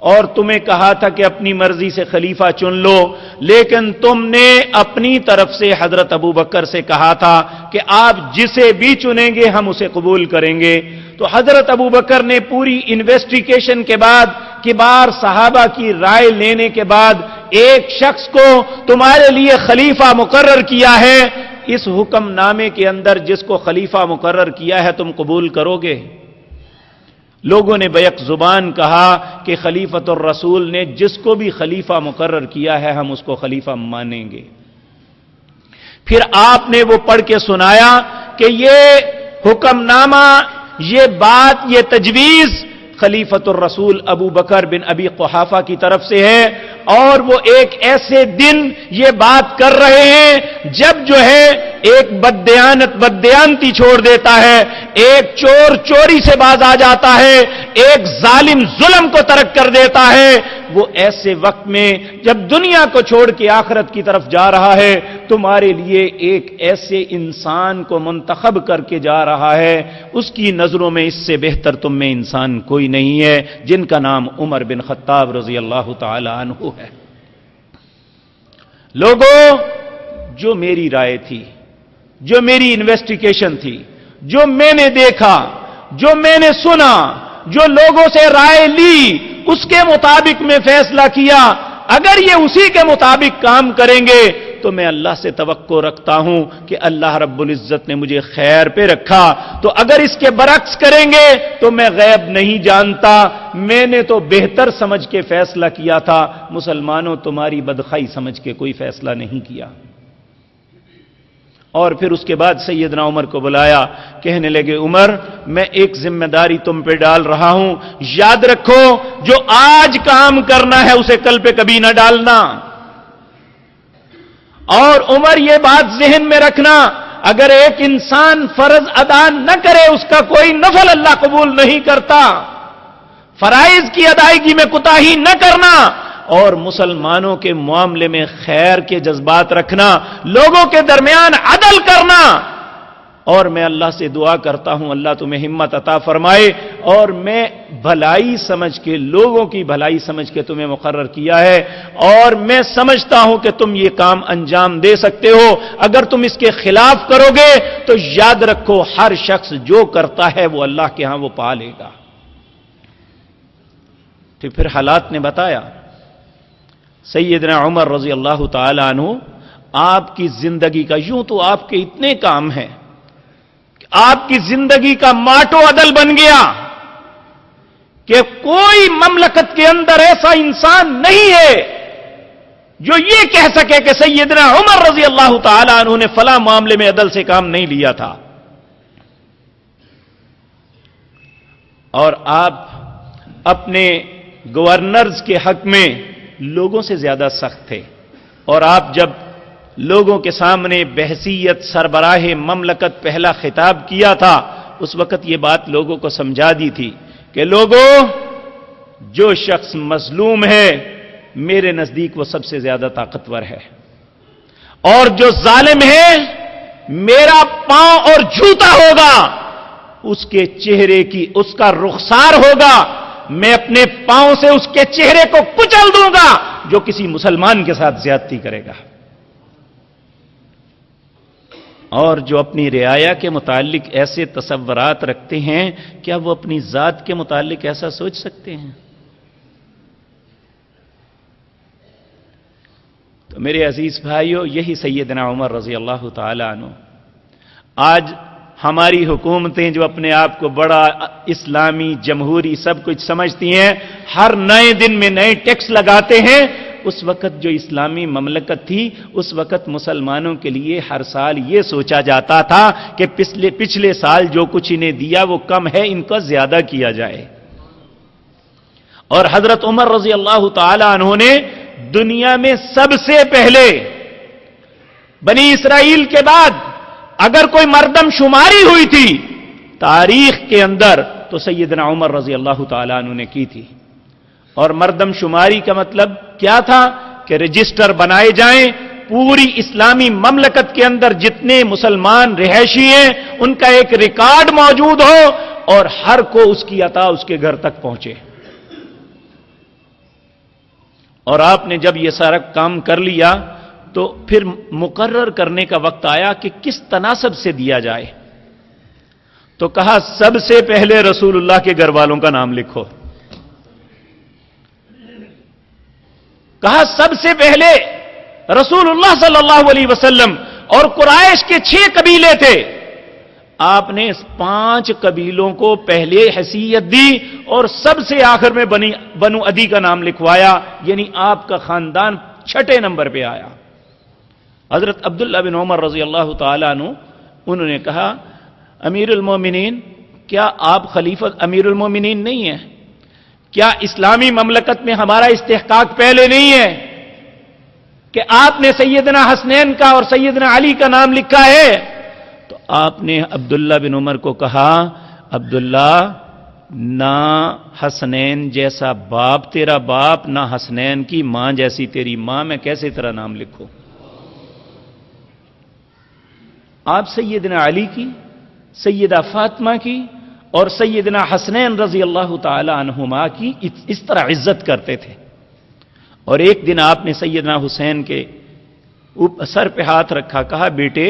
اور تمہیں کہا تھا کہ اپنی مرضی سے خلیفہ چن لو, لیکن تم نے اپنی طرف سے حضرت ابو بکر سے کہا تھا کہ آپ جسے بھی چنیں گے ہم اسے قبول کریں گے. تو حضرت ابو بکر نے پوری انویسٹیگیشن کے بعد, کبار صحابہ کی رائے لینے کے بعد ایک شخص کو تمہارے لیے خلیفہ مقرر کیا ہے. اس حکم نامے کے اندر جس کو خلیفہ مقرر کیا ہے تم قبول کرو گے؟ لوگوں نے بیک زبان کہا کہ خلیفۃ الرسول نے جس کو بھی خلیفہ مقرر کیا ہے ہم اس کو خلیفہ مانیں گے. پھر آپ نے وہ پڑھ کے سنایا کہ یہ حکم نامہ, یہ بات, یہ تجویز خلیفۃ الرسول ابو بکر بن ابی قحافہ کی طرف سے ہے. اور وہ ایک ایسے دن یہ بات کر رہے ہیں جب جو ہے ایک بددیانتی چھوڑ دیتا ہے, ایک چور چوری سے باز آ جاتا ہے, ایک ظالم ظلم کو ترک کر دیتا ہے. وہ ایسے وقت میں جب دنیا کو چھوڑ کے آخرت کی طرف جا رہا ہے, تمہارے لیے ایک ایسے انسان کو منتخب کر کے جا رہا ہے, اس کی نظروں میں اس سے بہتر تم میں انسان کوئی نہیں ہے, جن کا نام عمر بن خطاب رضی اللہ تعالی عنہ ہے. لوگوں, جو میری رائے تھی, جو میری انویسٹیگیشن تھی, جو میں نے دیکھا, جو میں نے سنا, جو لوگوں سے رائے لی, اس کے مطابق میں فیصلہ کیا, اگر یہ اسی کے مطابق کام کریں گے تو میں اللہ سے توقع رکھتا ہوں کہ اللہ رب العزت نے مجھے خیر پہ رکھا، تو اگر اس کے برعکس کریں گے تو میں غیب نہیں جانتا، میں نے تو بہتر سمجھ کے فیصلہ کیا تھا، مسلمانوں تمہاری بدخوائی سمجھ کے کوئی فیصلہ نہیں کیا۔ اور پھر اس کے بعد سیدنا عمر کو بلایا، کہنے لگے عمر میں ایک ذمہ داری تم پہ ڈال رہا ہوں، یاد رکھو جو آج کام کرنا ہے اسے کل پہ کبھی نہ ڈالنا۔ اور عمر یہ بات ذہن میں رکھنا، اگر ایک انسان فرض ادا نہ کرے اس کا کوئی نفل اللہ قبول نہیں کرتا، فرائض کی ادائیگی میں کوتاہی نہ کرنا، اور مسلمانوں کے معاملے میں خیر کے جذبات رکھنا، لوگوں کے درمیان عدل کرنا۔ اور میں اللہ سے دعا کرتا ہوں اللہ تمہیں ہمت عطا فرمائے، اور میں بھلائی سمجھ کے، لوگوں کی بھلائی سمجھ کے تمہیں مقرر کیا ہے، اور میں سمجھتا ہوں کہ تم یہ کام انجام دے سکتے ہو، اگر تم اس کے خلاف کرو گے تو یاد رکھو ہر شخص جو کرتا ہے وہ اللہ کے ہاں وہ پا لے گا۔ تو پھر حالات نے بتایا، سیدنا عمر رضی اللہ تعالی عنہ آپ کی زندگی کا، یوں تو آپ کے اتنے کام ہیں، آپ کی زندگی کا ماٹو عدل بن گیا کہ کوئی مملکت کے اندر ایسا انسان نہیں ہے جو یہ کہہ سکے کہ سیدنا عمر رضی اللہ تعالی عنہ نے فلاں معاملے میں عدل سے کام نہیں لیا تھا۔ اور آپ اپنے گورنرز کے حق میں لوگوں سے زیادہ سخت تھے، اور آپ جب لوگوں کے سامنے بحیثیت سربراہ مملکت پہلا خطاب کیا تھا اس وقت یہ بات لوگوں کو سمجھا دی تھی کہ لوگوں جو شخص مظلوم ہے میرے نزدیک وہ سب سے زیادہ طاقتور ہے، اور جو ظالم ہے میرا پاؤں اور جوتا ہوگا، اس کے چہرے کی اس کا رخسار ہوگا، میں اپنے پاؤں سے اس کے چہرے کو کچل دوں گا جو کسی مسلمان کے ساتھ زیادتی کرے گا۔ اور جو اپنی رعایا کے متعلق ایسے تصورات رکھتے ہیں کیا وہ اپنی ذات کے متعلق ایسا سوچ سکتے ہیں؟ تو میرے عزیز بھائیو، یہی سیدنا عمر رضی اللہ تعالی عنہ آج ہماری حکومتیں جو اپنے آپ کو بڑا اسلامی جمہوری سب کچھ سمجھتی ہیں، ہر نئے دن میں نئے ٹیکس لگاتے ہیں، اس وقت جو اسلامی مملکت تھی اس وقت مسلمانوں کے لیے ہر سال یہ سوچا جاتا تھا کہ پچھلے سال جو کچھ انہیں دیا وہ کم ہے، ان کو زیادہ کیا جائے۔ اور حضرت عمر رضی اللہ تعالی عنہ نے دنیا میں سب سے پہلے بنی اسرائیل کے بعد اگر کوئی مردم شماری ہوئی تھی تاریخ کے اندر تو سیدنا عمر رضی اللہ تعالی عنہ نے کی تھی۔ اور مردم شماری کا مطلب کیا تھا کہ رجسٹر بنائے جائیں، پوری اسلامی مملکت کے اندر جتنے مسلمان رہائشی ہیں ان کا ایک ریکارڈ موجود ہو اور ہر کو اس کی عطا اس کے گھر تک پہنچے۔ اور آپ نے جب یہ سارا کام کر لیا تو پھر مقرر کرنے کا وقت آیا کہ کس تناسب سے دیا جائے، تو کہا سب سے پہلے رسول اللہ کے گھر والوں کا نام لکھو، کہا سب سے پہلے رسول اللہ صلی اللہ علیہ وسلم، اور قریش کے 6 قبیلے تھے، آپ نے 5 قبیلوں کو پہلے حیثیت دی اور سب سے آخر میں بنو عدی کا نام لکھوایا، یعنی آپ کا خاندان 6 نمبر پہ آیا۔ حضرت عبداللہ بن عمر رضی اللہ تعالیٰ عنہ انہوں نے کہا امیر المومنین، کیا آپ خلیفہ امیر المومنین نہیں ہیں؟ کیا اسلامی مملکت میں ہمارا استحقاق پہلے نہیں ہے کہ آپ نے سیدنا حسنین کا اور سیدنا علی کا نام لکھا ہے؟ تو آپ نے عبداللہ بن عمر کو کہا عبداللہ، نہ حسنین جیسا باپ تیرا باپ، نہ حسنین کی ماں جیسی تیری ماں، میں کیسے تیرا نام لکھوں؟ آپ سیدنا علی کی، سیدہ فاطمہ کی اور سیدنا حسنین رضی اللہ تعالی عنہما کی اس طرح عزت کرتے تھے۔ اور ایک دن آپ نے سیدنا حسین کے سر پہ ہاتھ رکھا، کہا بیٹے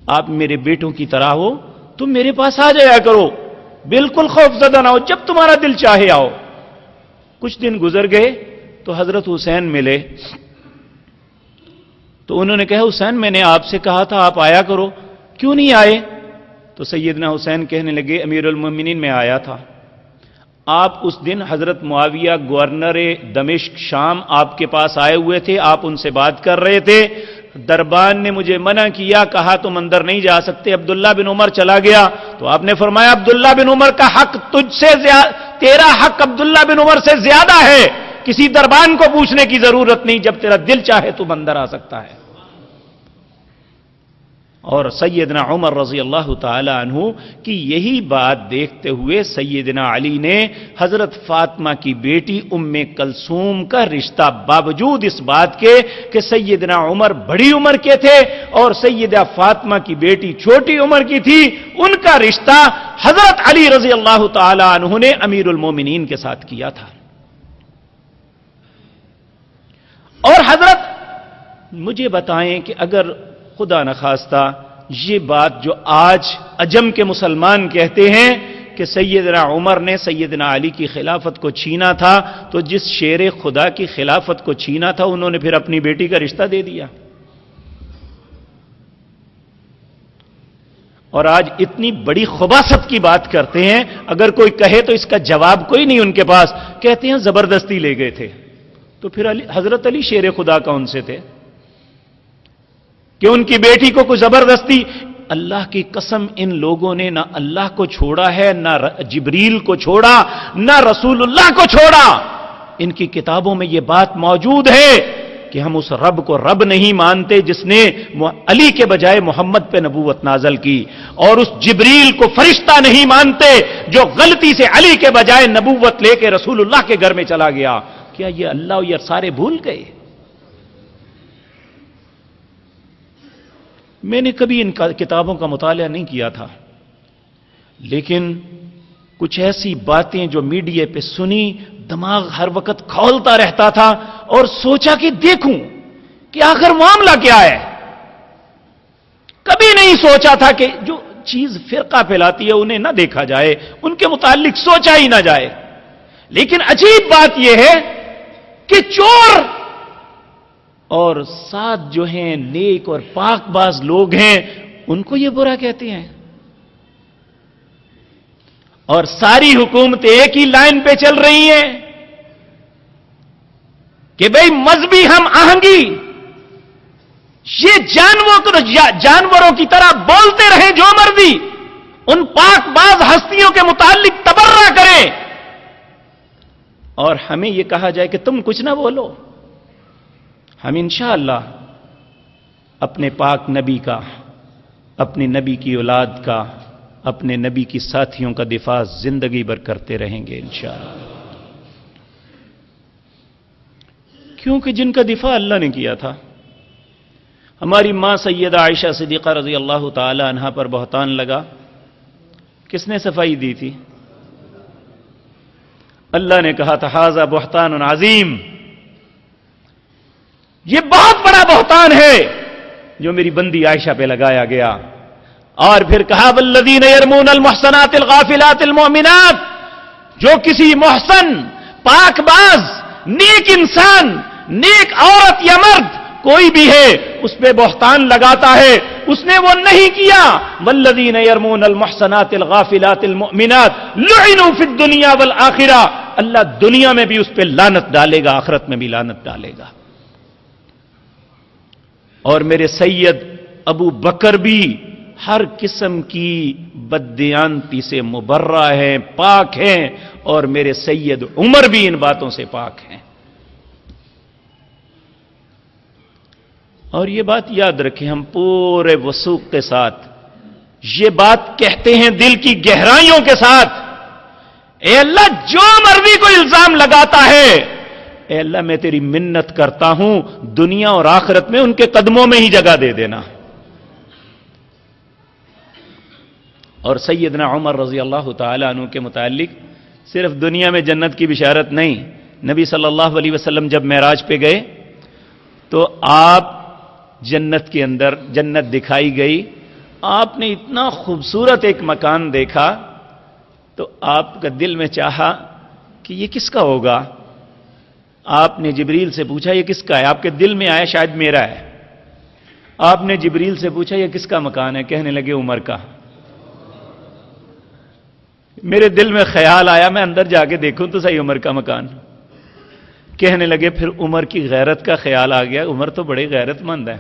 آپ میرے بیٹوں کی طرح ہو، تم میرے پاس آ جایا کرو، بالکل خوف زدہ نہ ہو، جب تمہارا دل چاہے آؤ۔ کچھ دن گزر گئے تو حضرت حسین ملے تو انہوں نے کہا حسین میں نے آپ سے کہا تھا آپ آیا کرو، کیوں نہیں آئے؟ تو سیدنا حسین کہنے لگے امیر المومنین میں آیا تھا، آپ اس دن حضرت معاویہ گورنر دمشق شام آپ کے پاس آئے ہوئے تھے، آپ ان سے بات کر رہے تھے، دربان نے مجھے منع کیا، کہا تم اندر نہیں جا سکتے، عبداللہ بن عمر چلا گیا، تو آپ نے فرمایا عبداللہ بن عمر کا حق تجھ سے تیرا حق عبداللہ بن عمر سے زیادہ ہے، کسی دربان کو پوچھنے کی ضرورت نہیں، جب تیرا دل چاہے تم اندر آ سکتا ہے۔ اور سیدنا عمر رضی اللہ تعالی عنہ کی یہی بات دیکھتے ہوئے سیدنا علی نے حضرت فاطمہ کی بیٹی ام کلثوم کا رشتہ، باوجود اس بات کے کہ سیدنا عمر بڑی عمر کے تھے اور سیدہ فاطمہ کی بیٹی چھوٹی عمر کی تھی، ان کا رشتہ حضرت علی رضی اللہ تعالی عنہ نے امیر المومنین کے ساتھ کیا تھا۔ اور حضرت مجھے بتائیں کہ اگر خدا نخواستہ یہ بات جو آج عجم کے مسلمان کہتے ہیں کہ سیدنا عمر نے سیدنا علی کی خلافت کو چھینا تھا، تو جس شیر خدا کی خلافت کو چھینا تھا انہوں نے پھر اپنی بیٹی کا رشتہ دے دیا۔ اور آج اتنی بڑی خباثت کی بات کرتے ہیں، اگر کوئی کہے تو اس کا جواب کوئی نہیں ان کے پاس، کہتے ہیں زبردستی لے گئے تھے۔ تو پھر حضرت علی شیر خدا کون سے تھے کہ ان کی بیٹی کو کوئی زبردستی؟ اللہ کی قسم ان لوگوں نے نہ اللہ کو چھوڑا ہے، نہ جبریل کو چھوڑا، نہ رسول اللہ کو چھوڑا۔ ان کی کتابوں میں یہ بات موجود ہے کہ ہم اس رب کو رب نہیں مانتے جس نے علی کے بجائے محمد پہ نبوت نازل کی، اور اس جبریل کو فرشتہ نہیں مانتے جو غلطی سے علی کے بجائے نبوت لے کے رسول اللہ کے گھر میں چلا گیا۔ کیا یہ اللہ یہ سارے بھول گئے؟ میں نے کبھی ان کتابوں کا مطالعہ نہیں کیا تھا، لیکن کچھ ایسی باتیں جو میڈیا پہ سنی، دماغ ہر وقت کھولتا رہتا تھا اور سوچا کہ دیکھوں کہ آخر معاملہ کیا ہے۔ کبھی نہیں سوچا تھا کہ جو چیز فرقہ پھیلاتی ہے انہیں نہ دیکھا جائے، ان کے متعلق سوچا ہی نہ جائے۔ لیکن عجیب بات یہ ہے کہ چور اور ساتھ جو ہیں نیک اور پاک باز لوگ ہیں ان کو یہ برا کہتے ہیں، اور ساری حکومتیں ایک ہی لائن پہ چل رہی ہیں کہ بھئی مذہبی ہم آہنگی، یہ جانوروں کی طرح بولتے رہیں جو مرضی، ان پاک باز ہستیوں کے متعلق تبرہ کریں، اور ہمیں یہ کہا جائے کہ تم کچھ نہ بولو۔ ہم انشاءاللہ اپنے پاک نبی کا، اپنے نبی کی اولاد کا، اپنے نبی کی ساتھیوں کا دفاع زندگی بھر کرتے رہیں گے انشاءاللہ، کیونکہ جن کا دفاع اللہ نے کیا تھا۔ ہماری ماں سیدہ عائشہ صدیقہ رضی اللہ تعالی عنہا پر بہتان لگا، کس نے صفائی دی تھی؟ اللہ نے کہا تھا ھذا بہتان عظیم، یہ بہت بڑا بہتان ہے جو میری بندی عائشہ پہ لگایا گیا۔ اور پھر کہا والذین یرمون المحصنات الغافلات المؤمنات، جو کسی محسن، پاک باز، نیک انسان، نیک عورت یا مرد کوئی بھی ہے اس پہ بہتان لگاتا ہے، اس نے وہ نہیں کیا۔ والذین یرمون المحصنات الغافلات المؤمنات لعنوا فی الدنیا والآخرہ، اللہ دنیا میں بھی اس پہ لعنت ڈالے گا، آخرت میں بھی لعنت ڈالے گا۔ اور میرے سید ابو بکر بھی ہر قسم کی بددیانتی سے مبرہ ہیں، پاک ہیں، اور میرے سید عمر بھی ان باتوں سے پاک ہیں۔ اور یہ بات یاد رکھیں، ہم پورے وثوق کے ساتھ یہ بات کہتے ہیں، دل کی گہرائیوں کے ساتھ، اے اللہ جو مرضی کو الزام لگاتا ہے، اے اللہ میں تیری منت کرتا ہوں دنیا اور آخرت میں ان کے قدموں میں ہی جگہ دے دینا۔ اور سیدنا عمر رضی اللہ تعالی عنہ کے متعلق صرف دنیا میں جنت کی بشارت نہیں، نبی صلی اللہ علیہ وسلم جب معراج پہ گئے تو آپ جنت کے اندر، جنت دکھائی گئی، آپ نے اتنا خوبصورت ایک مکان دیکھا تو آپ کا دل میں چاہا کہ یہ کس کا ہوگا؟ آپ نے جبریل سے پوچھا یہ کس کا ہے؟ آپ کے دل میں آیا شاید میرا ہے۔ آپ نے جبریل سے پوچھا یہ کس کا مکان ہے؟ کہنے لگے عمر کا۔ میرے دل میں خیال آیا میں اندر جا کے دیکھوں تو صحیح عمر کا مکان۔ کہنے لگے پھر عمر کی غیرت کا خیال آ گیا، عمر تو بڑے غیرت مند ہے۔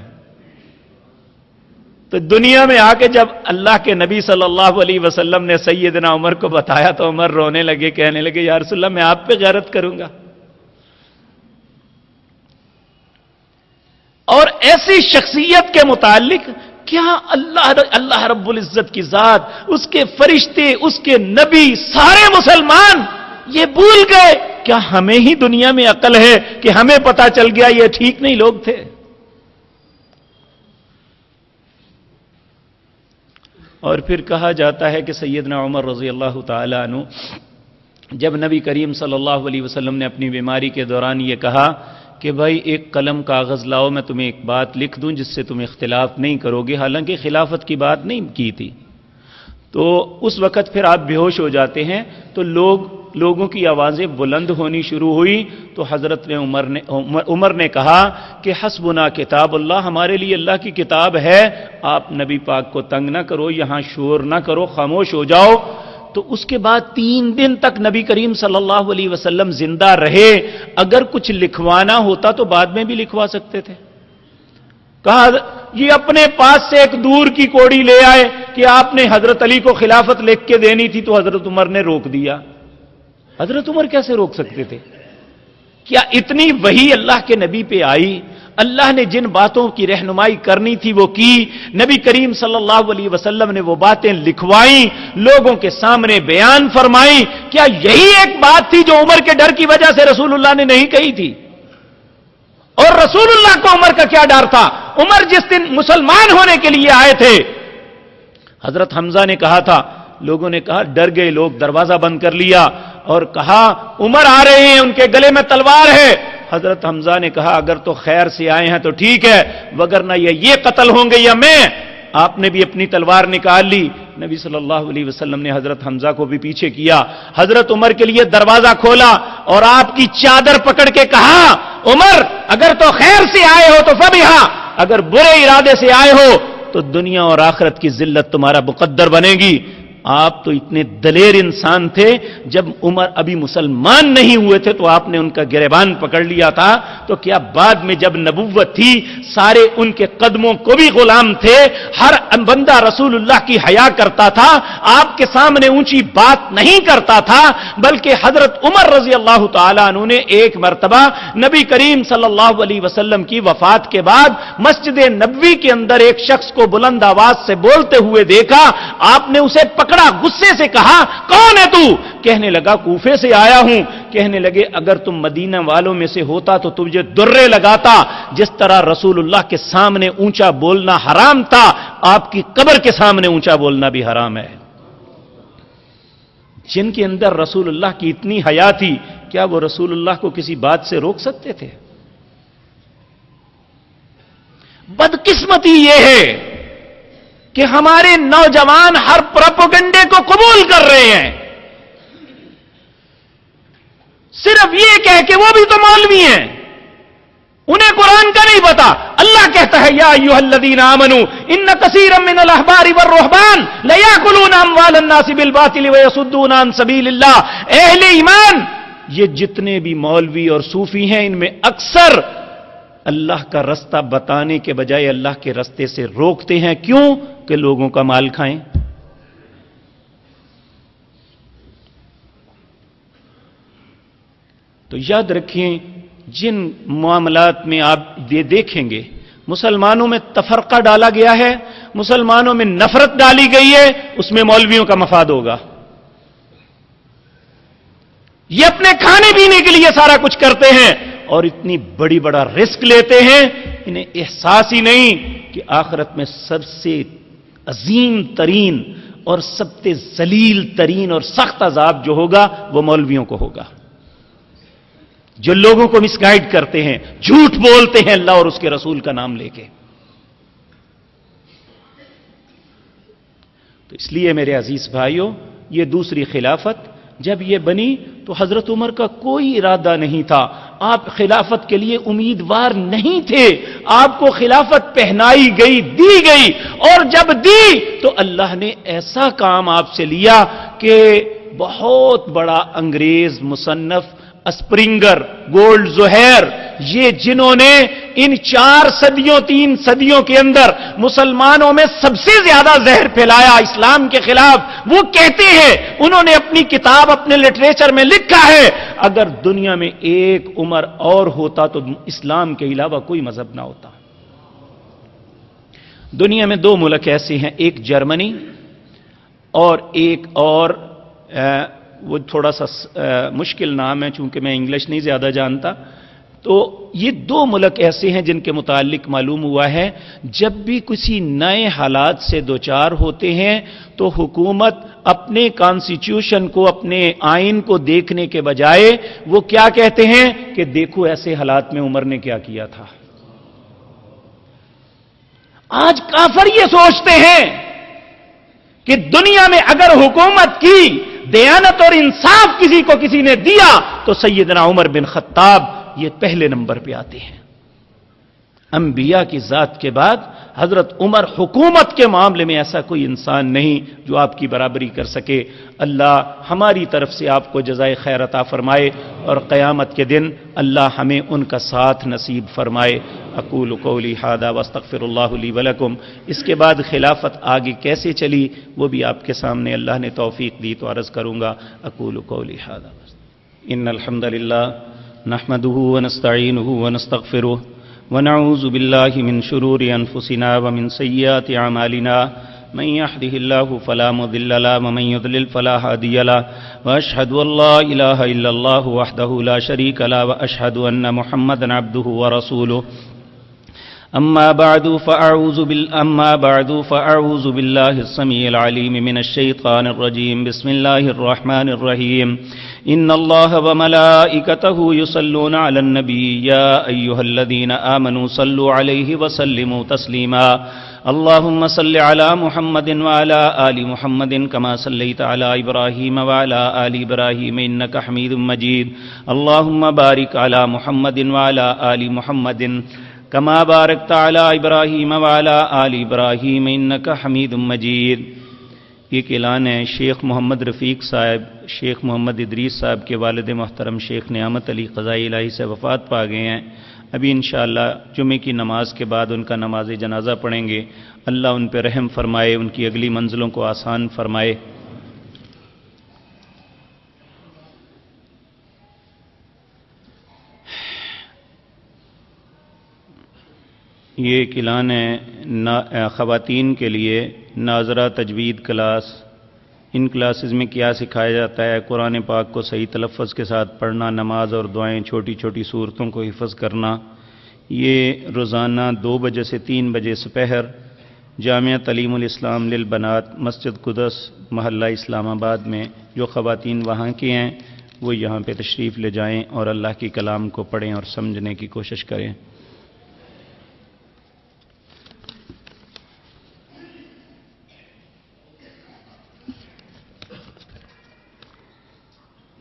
تو دنیا میں آ کے جب اللہ کے نبی صلی اللہ علیہ وسلم نے سیدنا عمر کو بتایا تو عمر رونے لگے، کہنے لگے یا رسول اللہ میں آپ پہ غیرت کروں گا؟ اور ایسی شخصیت کے متعلق کیا اللہ رب العزت کی ذات، اس کے فرشتے، اس کے نبی، سارے مسلمان یہ بھول گئے؟ کیا ہمیں ہی دنیا میں عقل ہے کہ ہمیں پتا چل گیا یہ ٹھیک نہیں لوگ تھے؟ اور پھر کہا جاتا ہے کہ سیدنا عمر رضی اللہ تعالی عنہ جب نبی کریم صلی اللہ علیہ وسلم نے اپنی بیماری کے دوران یہ کہا کہ بھائی ایک قلم کاغذ لاؤ، میں تمہیں ایک بات لکھ دوں جس سے تم اختلاف نہیں کرو گے، حالانکہ خلافت کی بات نہیں کی تھی، تو اس وقت پھر آپ بے ہوش ہو جاتے ہیں، تو لوگوں کی آوازیں بلند ہونی شروع ہوئی، تو حضرت عمر نے کہا کہ حسبنا کتاب اللہ، ہمارے لیے اللہ کی کتاب ہے، آپ نبی پاک کو تنگ نہ کرو، یہاں شور نہ کرو، خاموش ہو جاؤ۔ تو اس کے بعد 3 دن تک نبی کریم صلی اللہ علیہ وسلم زندہ رہے، اگر کچھ لکھوانا ہوتا تو بعد میں بھی لکھوا سکتے تھے۔ کہا یہ اپنے پاس سے ایک دور کی کوڑی لے آئے کہ آپ نے حضرت علی کو خلافت لکھ کے دینی تھی، تو حضرت عمر نے روک دیا۔ حضرت عمر کیسے روک سکتے تھے؟ کیا اتنی وحی اللہ کے نبی پہ آئی، اللہ نے جن باتوں کی رہنمائی کرنی تھی وہ کی، نبی کریم صلی اللہ علیہ وسلم نے وہ باتیں لکھوائیں، لوگوں کے سامنے بیان فرمائیں، کیا یہی ایک بات تھی جو عمر کے ڈر کی وجہ سے رسول اللہ نے نہیں کہی تھی؟ اور رسول اللہ کو عمر کا کیا ڈر تھا؟ عمر جس دن مسلمان ہونے کے لیے آئے تھے، حضرت حمزہ نے کہا تھا، لوگوں نے کہا ڈر گئے لوگ، دروازہ بند کر لیا اور کہا عمر آ رہے ہیں، ان کے گلے میں تلوار ہے۔ حضرت حمزہ نے کہا اگر تو خیر سے آئے ہیں تو ٹھیک ہے، وگرنہ یہ قتل ہوں گے یا میں۔ آپ نے بھی اپنی تلوار نکال لی، نبی صلی اللہ علیہ وسلم نے حضرت حمزہ کو بھی پیچھے کیا، حضرت عمر کے لیے دروازہ کھولا اور آپ کی چادر پکڑ کے کہا عمر اگر تو خیر سے آئے ہو تو فبہا، اگر برے ارادے سے آئے ہو تو دنیا اور آخرت کی ذلت تمہارا مقدر بنے گی۔ آپ تو اتنے دلیر انسان تھے، جب عمر ابھی مسلمان نہیں ہوئے تھے تو آپ نے ان کا گریبان پکڑ لیا تھا، تو کیا بعد میں جب نبوت تھی سارے ان کے قدموں کو بھی غلام تھے، ہر بندہ رسول اللہ کی حیا کرتا تھا، آپ کے سامنے اونچی بات نہیں کرتا تھا، بلکہ حضرت عمر رضی اللہ تعالیٰ عنہ نے ایک مرتبہ نبی کریم صلی اللہ علیہ وسلم کی وفات کے بعد مسجد نبوی کے اندر ایک شخص کو بلند آواز سے بولتے ہوئے دیکھا، آپ نے اسے پکڑا، غصے سے کہا کون ہے تو؟ کہنے لگا کوفے سے آیا ہوں۔ کہنے لگے اگر تم مدینہ والوں میں سے ہوتا تو تجھے درے لگاتا، جس طرح رسول اللہ کے سامنے اونچا بولنا حرام تھا، آپ کی قبر کے سامنے اونچا بولنا بھی حرام ہے۔ جن کے اندر رسول اللہ کی اتنی حیا تھی، کیا وہ رسول اللہ کو کسی بات سے روک سکتے تھے؟ بدقسمتی یہ ہے کہ ہمارے نوجوان ہر پروپیگنڈے کو قبول کر رہے ہیں، صرف یہ کہہ کہ وہ بھی تو مولوی ہیں، انہیں قرآن کا نہیں پتا۔ اللہ کہتا ہے یا ایھا الذین آمنوا ان کثیرا من الاحبار والرہبان لیاکلون اموال الناس بالباطل ویصدون عن سبیل اللہ۔ اہل ایمان، یہ جتنے بھی مولوی اور صوفی ہیں ان میں اکثر اللہ کا رستہ بتانے کے بجائے اللہ کے رستے سے روکتے ہیں، کیوں؟ کہ لوگوں کا مال کھائیں۔ تو یاد رکھیں جن معاملات میں آپ یہ دیکھیں گے مسلمانوں میں تفرقہ ڈالا گیا ہے، مسلمانوں میں نفرت ڈالی گئی ہے، اس میں مولویوں کا مفاد ہوگا۔ یہ اپنے کھانے پینے کے لیے سارا کچھ کرتے ہیں اور اتنی بڑا رسک لیتے ہیں، انہیں احساس ہی نہیں کہ آخرت میں سب سے عظیم ترین اور سب سے ذلیل ترین اور سخت عذاب جو ہوگا وہ مولویوں کو ہوگا، جو لوگوں کو مس گائیڈ کرتے ہیں، جھوٹ بولتے ہیں اللہ اور اس کے رسول کا نام لے کے۔ تو اس لیے میرے عزیز بھائیوں، یہ دوسری خلافت جب یہ بنی تو حضرت عمر کا کوئی ارادہ نہیں تھا، آپ خلافت کے لیے امیدوار نہیں تھے، آپ کو خلافت پہنائی گئی، دی گئی، اور جب دی تو اللہ نے ایسا کام آپ سے لیا کہ بہت بڑا انگریز مصنف اسپرنگر، گولڈ زہیر، یہ جنہوں نے ان 4 صدیوں 3 صدیوں کے اندر مسلمانوں میں سب سے زیادہ زہر پھیلایا اسلام کے خلاف، وہ کہتے ہیں، انہوں نے اپنی کتاب اپنے لٹریچر میں لکھا ہے، اگر دنیا میں ایک عمر اور ہوتا تو اسلام کے علاوہ کوئی مذہب نہ ہوتا۔ دنیا میں 2 ملک ایسے ہیں، ایک جرمنی اور ایک اور وہ تھوڑا سا مشکل نام ہے چونکہ میں انگلش نہیں زیادہ جانتا، تو یہ 2 ملک ایسے ہیں جن کے متعلق معلوم ہوا ہے جب بھی کسی نئے حالات سے دوچار ہوتے ہیں تو حکومت اپنے کانسٹیٹیوشن کو، اپنے آئین کو دیکھنے کے بجائے وہ کیا کہتے ہیں کہ دیکھو ایسے حالات میں عمر نے کیا کیا تھا۔ آج کافر یہ سوچتے ہیں کہ دنیا میں اگر حکومت کی دیانت اور انصاف کسی کو کسی نے دیا تو سیدنا عمر بن خطاب یہ پہلے نمبر پہ آتے ہیں۔ انبیاء کی ذات کے بعد حضرت عمر حکومت کے معاملے میں ایسا کوئی انسان نہیں جو آپ کی برابری کر سکے۔ اللہ ہماری طرف سے آپ کو جزائے خیر عطا فرمائے اور قیامت کے دن اللہ ہمیں ان کا ساتھ نصیب فرمائے۔ اقول قولی ھذا واستغفر اللہ لی ولکم۔ اس کے بعد خلافت آگے کیسے چلی وہ بھی آپ کے سامنے اللہ نے توفیق دی تو عرض کروں گا۔ اقول قولی ھذا ان الحمد للہ نحمده ونستعینه ونستغفره ونعوذ بالله من شرور انفسنا ومن سیئات اعمالنا من يهده الله فلا مضل له ومن يضلل فلا هادي له واشهد ان لا اله الا الله وحده لا شريك له واشهد ان محمدا عبده ورسوله اما بعد فاعوذ بالله السميع العليم من الشيطان الرجيم بسم الله الرحمن الرحيم ان الله وملائكته يصلون على النبي يا ايها الذين امنوا صلوا عليه وسلموا تسليما اللهم صل على محمد وعلى آل محمد كما صليت على إبراهيم وعلى آل إبراهيم إنك حميد مجيد اللهم بارك على محمد وعلى آل محمد كما باركت على إبراهيم وعلى آل إبراهيم إنك حميد مجيد۔ ایک اعلان ہے، شیخ محمد رفیق صاحب شیخ محمد ادریس صاحب کے والد محترم شیخ نعمت علی قضائی الہی سے وفات پا گئے ہیں۔ ابھی انشاءاللہ جمعے کی نماز کے بعد ان کا نماز جنازہ پڑھیں گے۔ اللہ ان پہ رحم فرمائے، ان کی اگلی منزلوں کو آسان فرمائے۔ یہ ایک اعلان ہے خواتین کے لیے ناظرہ تجوید کلاس۔ ان کلاسز میں کیا سکھایا جاتا ہے؟ قرآن پاک کو صحیح تلفظ کے ساتھ پڑھنا، نماز اور دعائیں، چھوٹی چھوٹی صورتوں کو حفظ کرنا۔ یہ روزانہ 2 بجے سے 3 بجے سپہر جامعہ تعلیم الاسلام للبنات، مسجد قدس، محلہ اسلام آباد میں۔ جو خواتین وہاں کی ہیں وہ یہاں پہ تشریف لے جائیں اور اللہ کی کلام کو پڑھیں اور سمجھنے کی کوشش کریں۔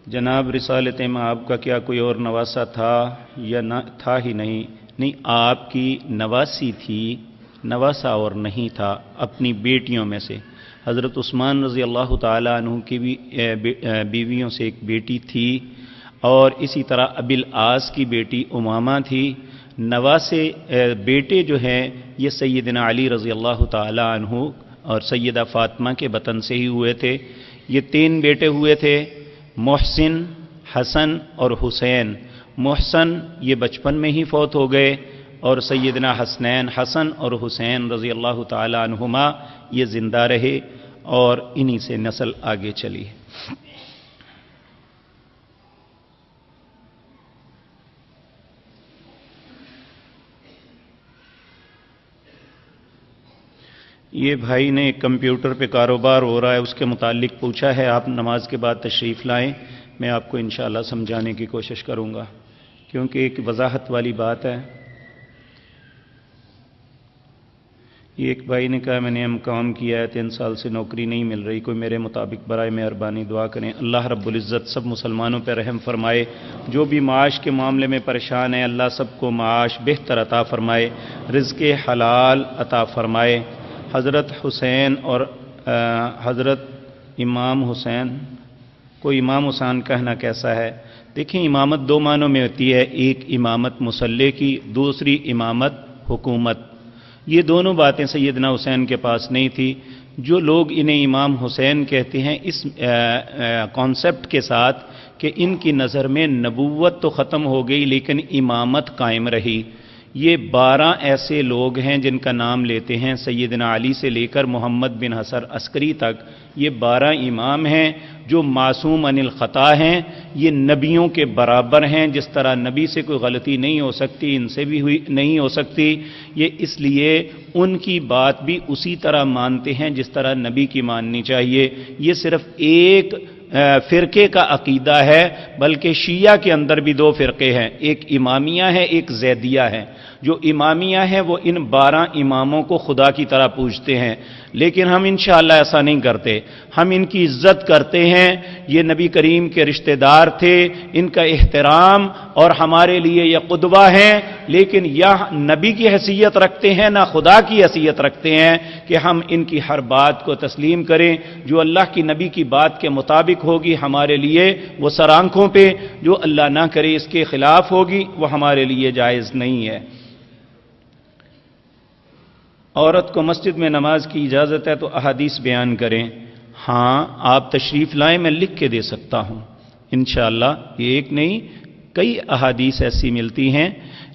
جناب رسالت میں آپ کا کیا کوئی اور نواسا تھا یا نہ تھا ہی نہیں؟ نہیں، آپ کی نواسی تھی، نواسا اور نہیں تھا۔ اپنی بیٹیوں میں سے حضرت عثمان رضی اللہ تعالیٰ عنہ کی بھی بیویوں سے ایک بیٹی تھی، اور اسی طرح ابی العاص کی بیٹی امامہ تھی۔ نواسے بیٹے جو ہیں یہ سیدنا علی رضی اللہ تعالیٰ عنہ اور سیدہ فاطمہ کے بطن سے ہی ہوئے تھے۔ یہ 3 بیٹے ہوئے تھے، محسن، حسن اور حسین۔ محسن یہ بچپن میں ہی فوت ہو گئے، اور سیدنا حسن اور حسین رضی اللہ تعالی عنہما یہ زندہ رہے اور انہی سے نسل آگے چلی۔ یہ بھائی نے کمپیوٹر پہ کاروبار ہو رہا ہے، اس کے متعلق پوچھا ہے، آپ نماز کے بعد تشریف لائیں، میں آپ کو انشاءاللہ سمجھانے کی کوشش کروں گا، کیونکہ ایک وضاحت والی بات ہے۔ ایک بھائی نے کہا میں نے کام کیا ہے 3 سال سے نوکری نہیں مل رہی، کوئی میرے مطابق برائے مہربانی دعا کریں۔ اللہ رب العزت سب مسلمانوں پہ رحم فرمائے، جو بھی معاش کے معاملے میں پریشان ہے اللہ سب کو معاش بہتر عطا فرمائے، رزق حلال عطا فرمائے۔ حضرت حسین اور حضرت امام حسین کو امام حسین کہنا کیسا ہے؟ دیکھیں امامت 2 معنوں میں ہوتی ہے، ایک امامت مصلی کی، دوسری امامت حکومت۔ یہ دونوں باتیں سیدنا حسین کے پاس نہیں تھی۔ جو لوگ انہیں امام حسین کہتے ہیں اس کانسیپٹ کے ساتھ کہ ان کی نظر میں نبوت تو ختم ہو گئی لیکن امامت قائم رہی۔ یہ 12 ایسے لوگ ہیں جن کا نام لیتے ہیں، سیدنا علی سے لے کر محمد بن حسن عسکری تک، یہ 12 امام ہیں جو معصوم عن الخطا ہیں، یہ نبیوں کے برابر ہیں۔ جس طرح نبی سے کوئی غلطی نہیں ہو سکتی، ان سے بھی نہیں ہو سکتی، یہ اس لیے ان کی بات بھی اسی طرح مانتے ہیں جس طرح نبی کی ماننی چاہیے۔ یہ صرف ایک فرقے کا عقیدہ ہے، بلکہ شیعہ کے اندر بھی 2 فرقے ہیں، ایک امامیہ ہے ایک زیدیہ ہے۔ جو امامیہ ہے وہ ان 12 اماموں کو خدا کی طرح پوجتے ہیں، لیکن ہم انشاءاللہ ایسا نہیں کرتے، ہم ان کی عزت کرتے ہیں۔ یہ نبی کریم کے رشتہ دار تھے، ان کا احترام اور ہمارے لیے یہ قدوہ ہیں، لیکن یہ نبی کی حیثیت رکھتے ہیں نہ خدا کی حیثیت رکھتے ہیں کہ ہم ان کی ہر بات کو تسلیم کریں۔ جو اللہ کی نبی کی بات کے مطابق ہوگی ہمارے لیے وہ سر آنکھوں پہ، جو اللہ نہ کرے اس کے خلاف ہوگی وہ ہمارے لیے جائز نہیں ہے۔ عورت کو مسجد میں نماز کی اجازت ہے تو احادیث بیان کریں۔ ہاں آپ تشریف لائیں، میں لکھ کے دے سکتا ہوں انشاءاللہ۔ یہ ایک نہیں کئی احادیث ایسی ملتی ہیں۔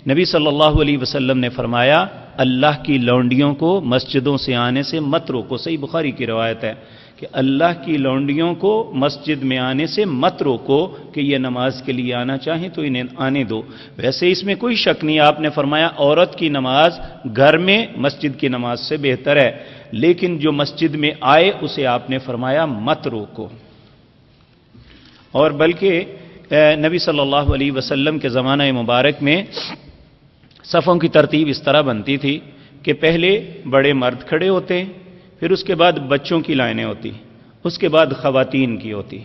نبی صلی اللہ علیہ وسلم نے فرمایا اللہ کی لونڈیوں کو مسجدوں سے آنے سے مت روکو، صحیح بخاری کی روایت ہے کہ اللہ کی لونڈیوں کو مسجد میں آنے سے مت روکو کہ یہ نماز کے لیے آنا چاہیں تو انہیں آنے دو۔ ویسے اس میں کوئی شک نہیں، آپ نے فرمایا عورت کی نماز گھر میں مسجد کی نماز سے بہتر ہے، لیکن جو مسجد میں آئے اسے آپ نے فرمایا مت روکو۔ اور بلکہ نبی صلی اللہ علیہ وسلم کے زمانہ مبارک میں صفوں کی ترتیب اس طرح بنتی تھی کہ پہلے بڑے مرد کھڑے ہوتے، پھر اس کے بعد بچوں کی لائنیں ہوتی، اس کے بعد خواتین کی ہوتی۔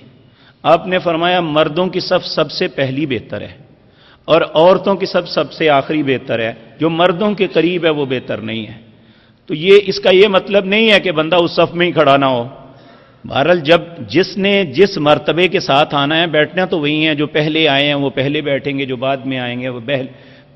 آپ نے فرمایا مردوں کی صف سب سے پہلی بہتر ہے اور عورتوں کی صف سب سے آخری بہتر ہے، جو مردوں کے قریب ہے وہ بہتر نہیں ہے۔ تو اس کا یہ مطلب نہیں ہے کہ بندہ اس صف میں ہی کھڑا نہ ہو۔ بہرحال جب جس نے جس مرتبے کے ساتھ آنا ہے بیٹھنا تو وہی ہیں، جو پہلے آئے ہیں وہ پہلے بیٹھیں گے، جو بعد میں آئیں گے وہ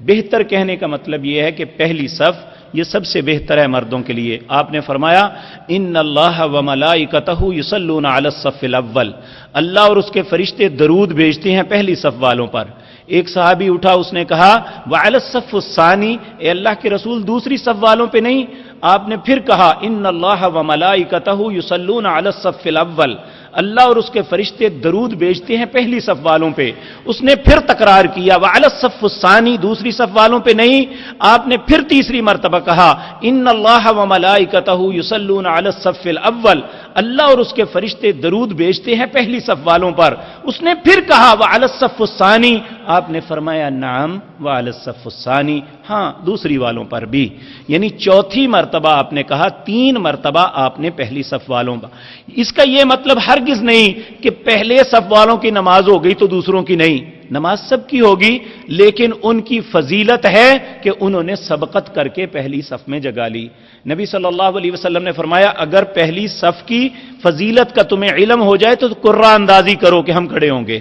بہتر کہنے کا مطلب یہ ہے کہ پہلی صف یہ سب سے بہتر ہے مردوں کے لیے۔ آپ نے فرمایا ان اللہ و ملائکتہ یصلون علی الصف الاول، اللہ اور اس کے فرشتے درود بھیجتے ہیں پہلی صف والوں پر۔ ایک صحابی اٹھا، اس نے کہا وعلی الصف الثانی، اے اللہ کے رسول دوسری صف والوں پہ نہیں؟ آپ نے پھر کہا ان اللہ و ملائکتہ یصلون علی الصف الاول، اللہ اور اس کے فرشتے درود بھیجتے ہیں پہلی صف والوں پہ۔ اس نے پھر تکرار کیا وعلی الصف الثانی، دوسری صف والوں پہ نہیں۔ آپ نے پھر تیسری مرتبہ کہا ان اللہ و ملائکتہ یصلون علی الصف الاول، اللہ اور اس کے فرشتے درود بھیجتے ہیں پہلی صف والوں پر۔ اس نے پھر کہا وعلی الصف الثانی، آپ نے فرمایا نعم وعلی الصف الثانی، ہاں دوسری والوں پر بھی، یعنی چوتھی مرتبہ آپ نے کہا، 3 مرتبہ آپ نے پہلی صف والوں پر۔ اس کا یہ مطلب ہرگز نہیں کہ پہلے صف والوں کی نماز ہو گئی تو دوسروں کی نہیں، نماز سب کی ہوگی، لیکن ان کی فضیلت ہے کہ انہوں نے سبقت کر کے پہلی صف میں جگہ لی۔ نبی صلی اللہ علیہ وسلم نے فرمایا اگر پہلی صف کی فضیلت کا تمہیں علم ہو جائے تو قرہ اندازی کرو کہ ہم کھڑے ہوں گے۔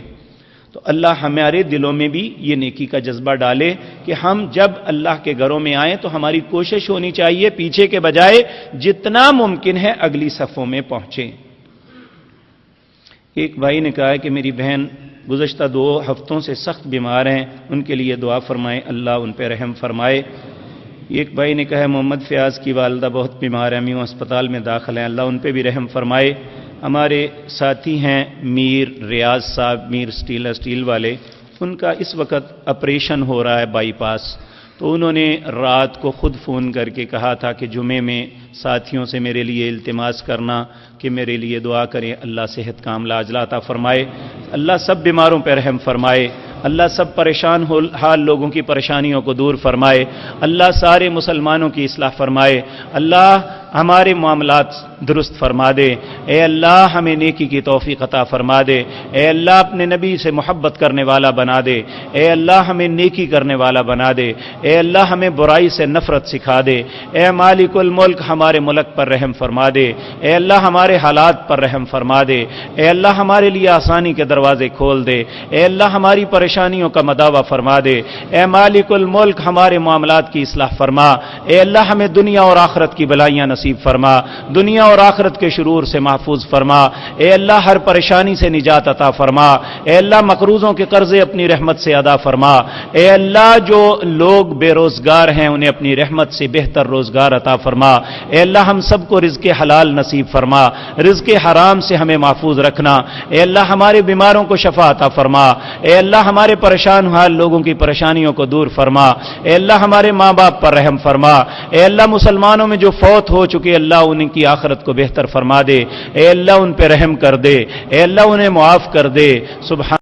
تو اللہ ہمارے دلوں میں بھی یہ نیکی کا جذبہ ڈالے کہ ہم جب اللہ کے گھروں میں آئیں تو ہماری کوشش ہونی چاہیے پیچھے کے بجائے جتنا ممکن ہے اگلی صفوں میں پہنچیں۔ ایک بھائی نے کہا کہ میری بہن گزشتہ 2 ہفتوں سے سخت بیمار ہیں، ان کے لیے دعا فرمائیں، اللہ ان پہ رحم فرمائے۔ ایک بھائی نے کہا محمد فیاض کی والدہ بہت بیمار ہیں، میوں اسپتال میں داخل ہیں، اللہ ان پہ بھی رحم فرمائے۔ ہمارے ساتھی ہیں میر ریاض صاحب، میر اسٹیل والے، ان کا اس وقت آپریشن ہو رہا ہے بائی پاس، تو انہوں نے رات کو خود فون کر کے کہا تھا کہ جمعے میں ساتھیوں سے میرے لیے التماس کرنا کہ میرے لیے دعا کریں، اللہ صحت کاملہ عاجلہ عطا فرمائے، اللہ سب بیماروں پہ رحم فرمائے، اللہ سب پریشان حال لوگوں کی پریشانیوں کو دور فرمائے، اللہ سارے مسلمانوں کی اصلاح فرمائے، اللہ ہمارے معاملات درست فرما دے، اے اللہ ہمیں نیکی کی توفیق عطا فرما دے، اے اللہ اپنے نبی سے محبت کرنے والا بنا دے، اے اللہ ہمیں نیکی کرنے والا بنا دے، اے اللہ ہمیں برائی سے نفرت سکھا دے، اے مالک الملک ہمارے ملک پر رحم فرما دے، اے اللہ ہمارے حالات پر رحم فرما دے، اے اللہ ہمارے لیے آسانی کے دروازے کھول دے، اے اللہ ہماری پریشانیوں کا مداوع فرما دے، اے مالک الملک ہمارے معاملات کی اصلاح فرما، اے اللہ ہمیں دنیا اور آخرت کی بلائیاں نصیب فرما، دنیا اور آخرت کے شرور سے محفوظ فرما، اے اللہ ہر پریشانی سے نجات عطا فرما، اے اللہ مقروضوں کے قرضے اپنی رحمت سے ادا فرما، اے اللہ جو لوگ بے روزگار ہیں انہیں اپنی رحمت سے بہتر روزگار عطا فرما، اے اللہ ہم سب کو رزق حلال نصیب فرما، رزق حرام سے ہمیں محفوظ رکھنا، اے اللہ ہمارے بیماروں کو شفا عطا فرما، اے اللہ ہمارے پریشان حال لوگوں کی پریشانیوں کو دور فرما، اے اللہ ہمارے ماں باپ پر رحم فرما، اے اللہ مسلمانوں میں جو فوت ہو چکے اللہ ان کی آخرت کو بہتر فرما دے، اے اللہ ان پہ رحم کر دے، اے اللہ انہیں معاف کر دے، سبحان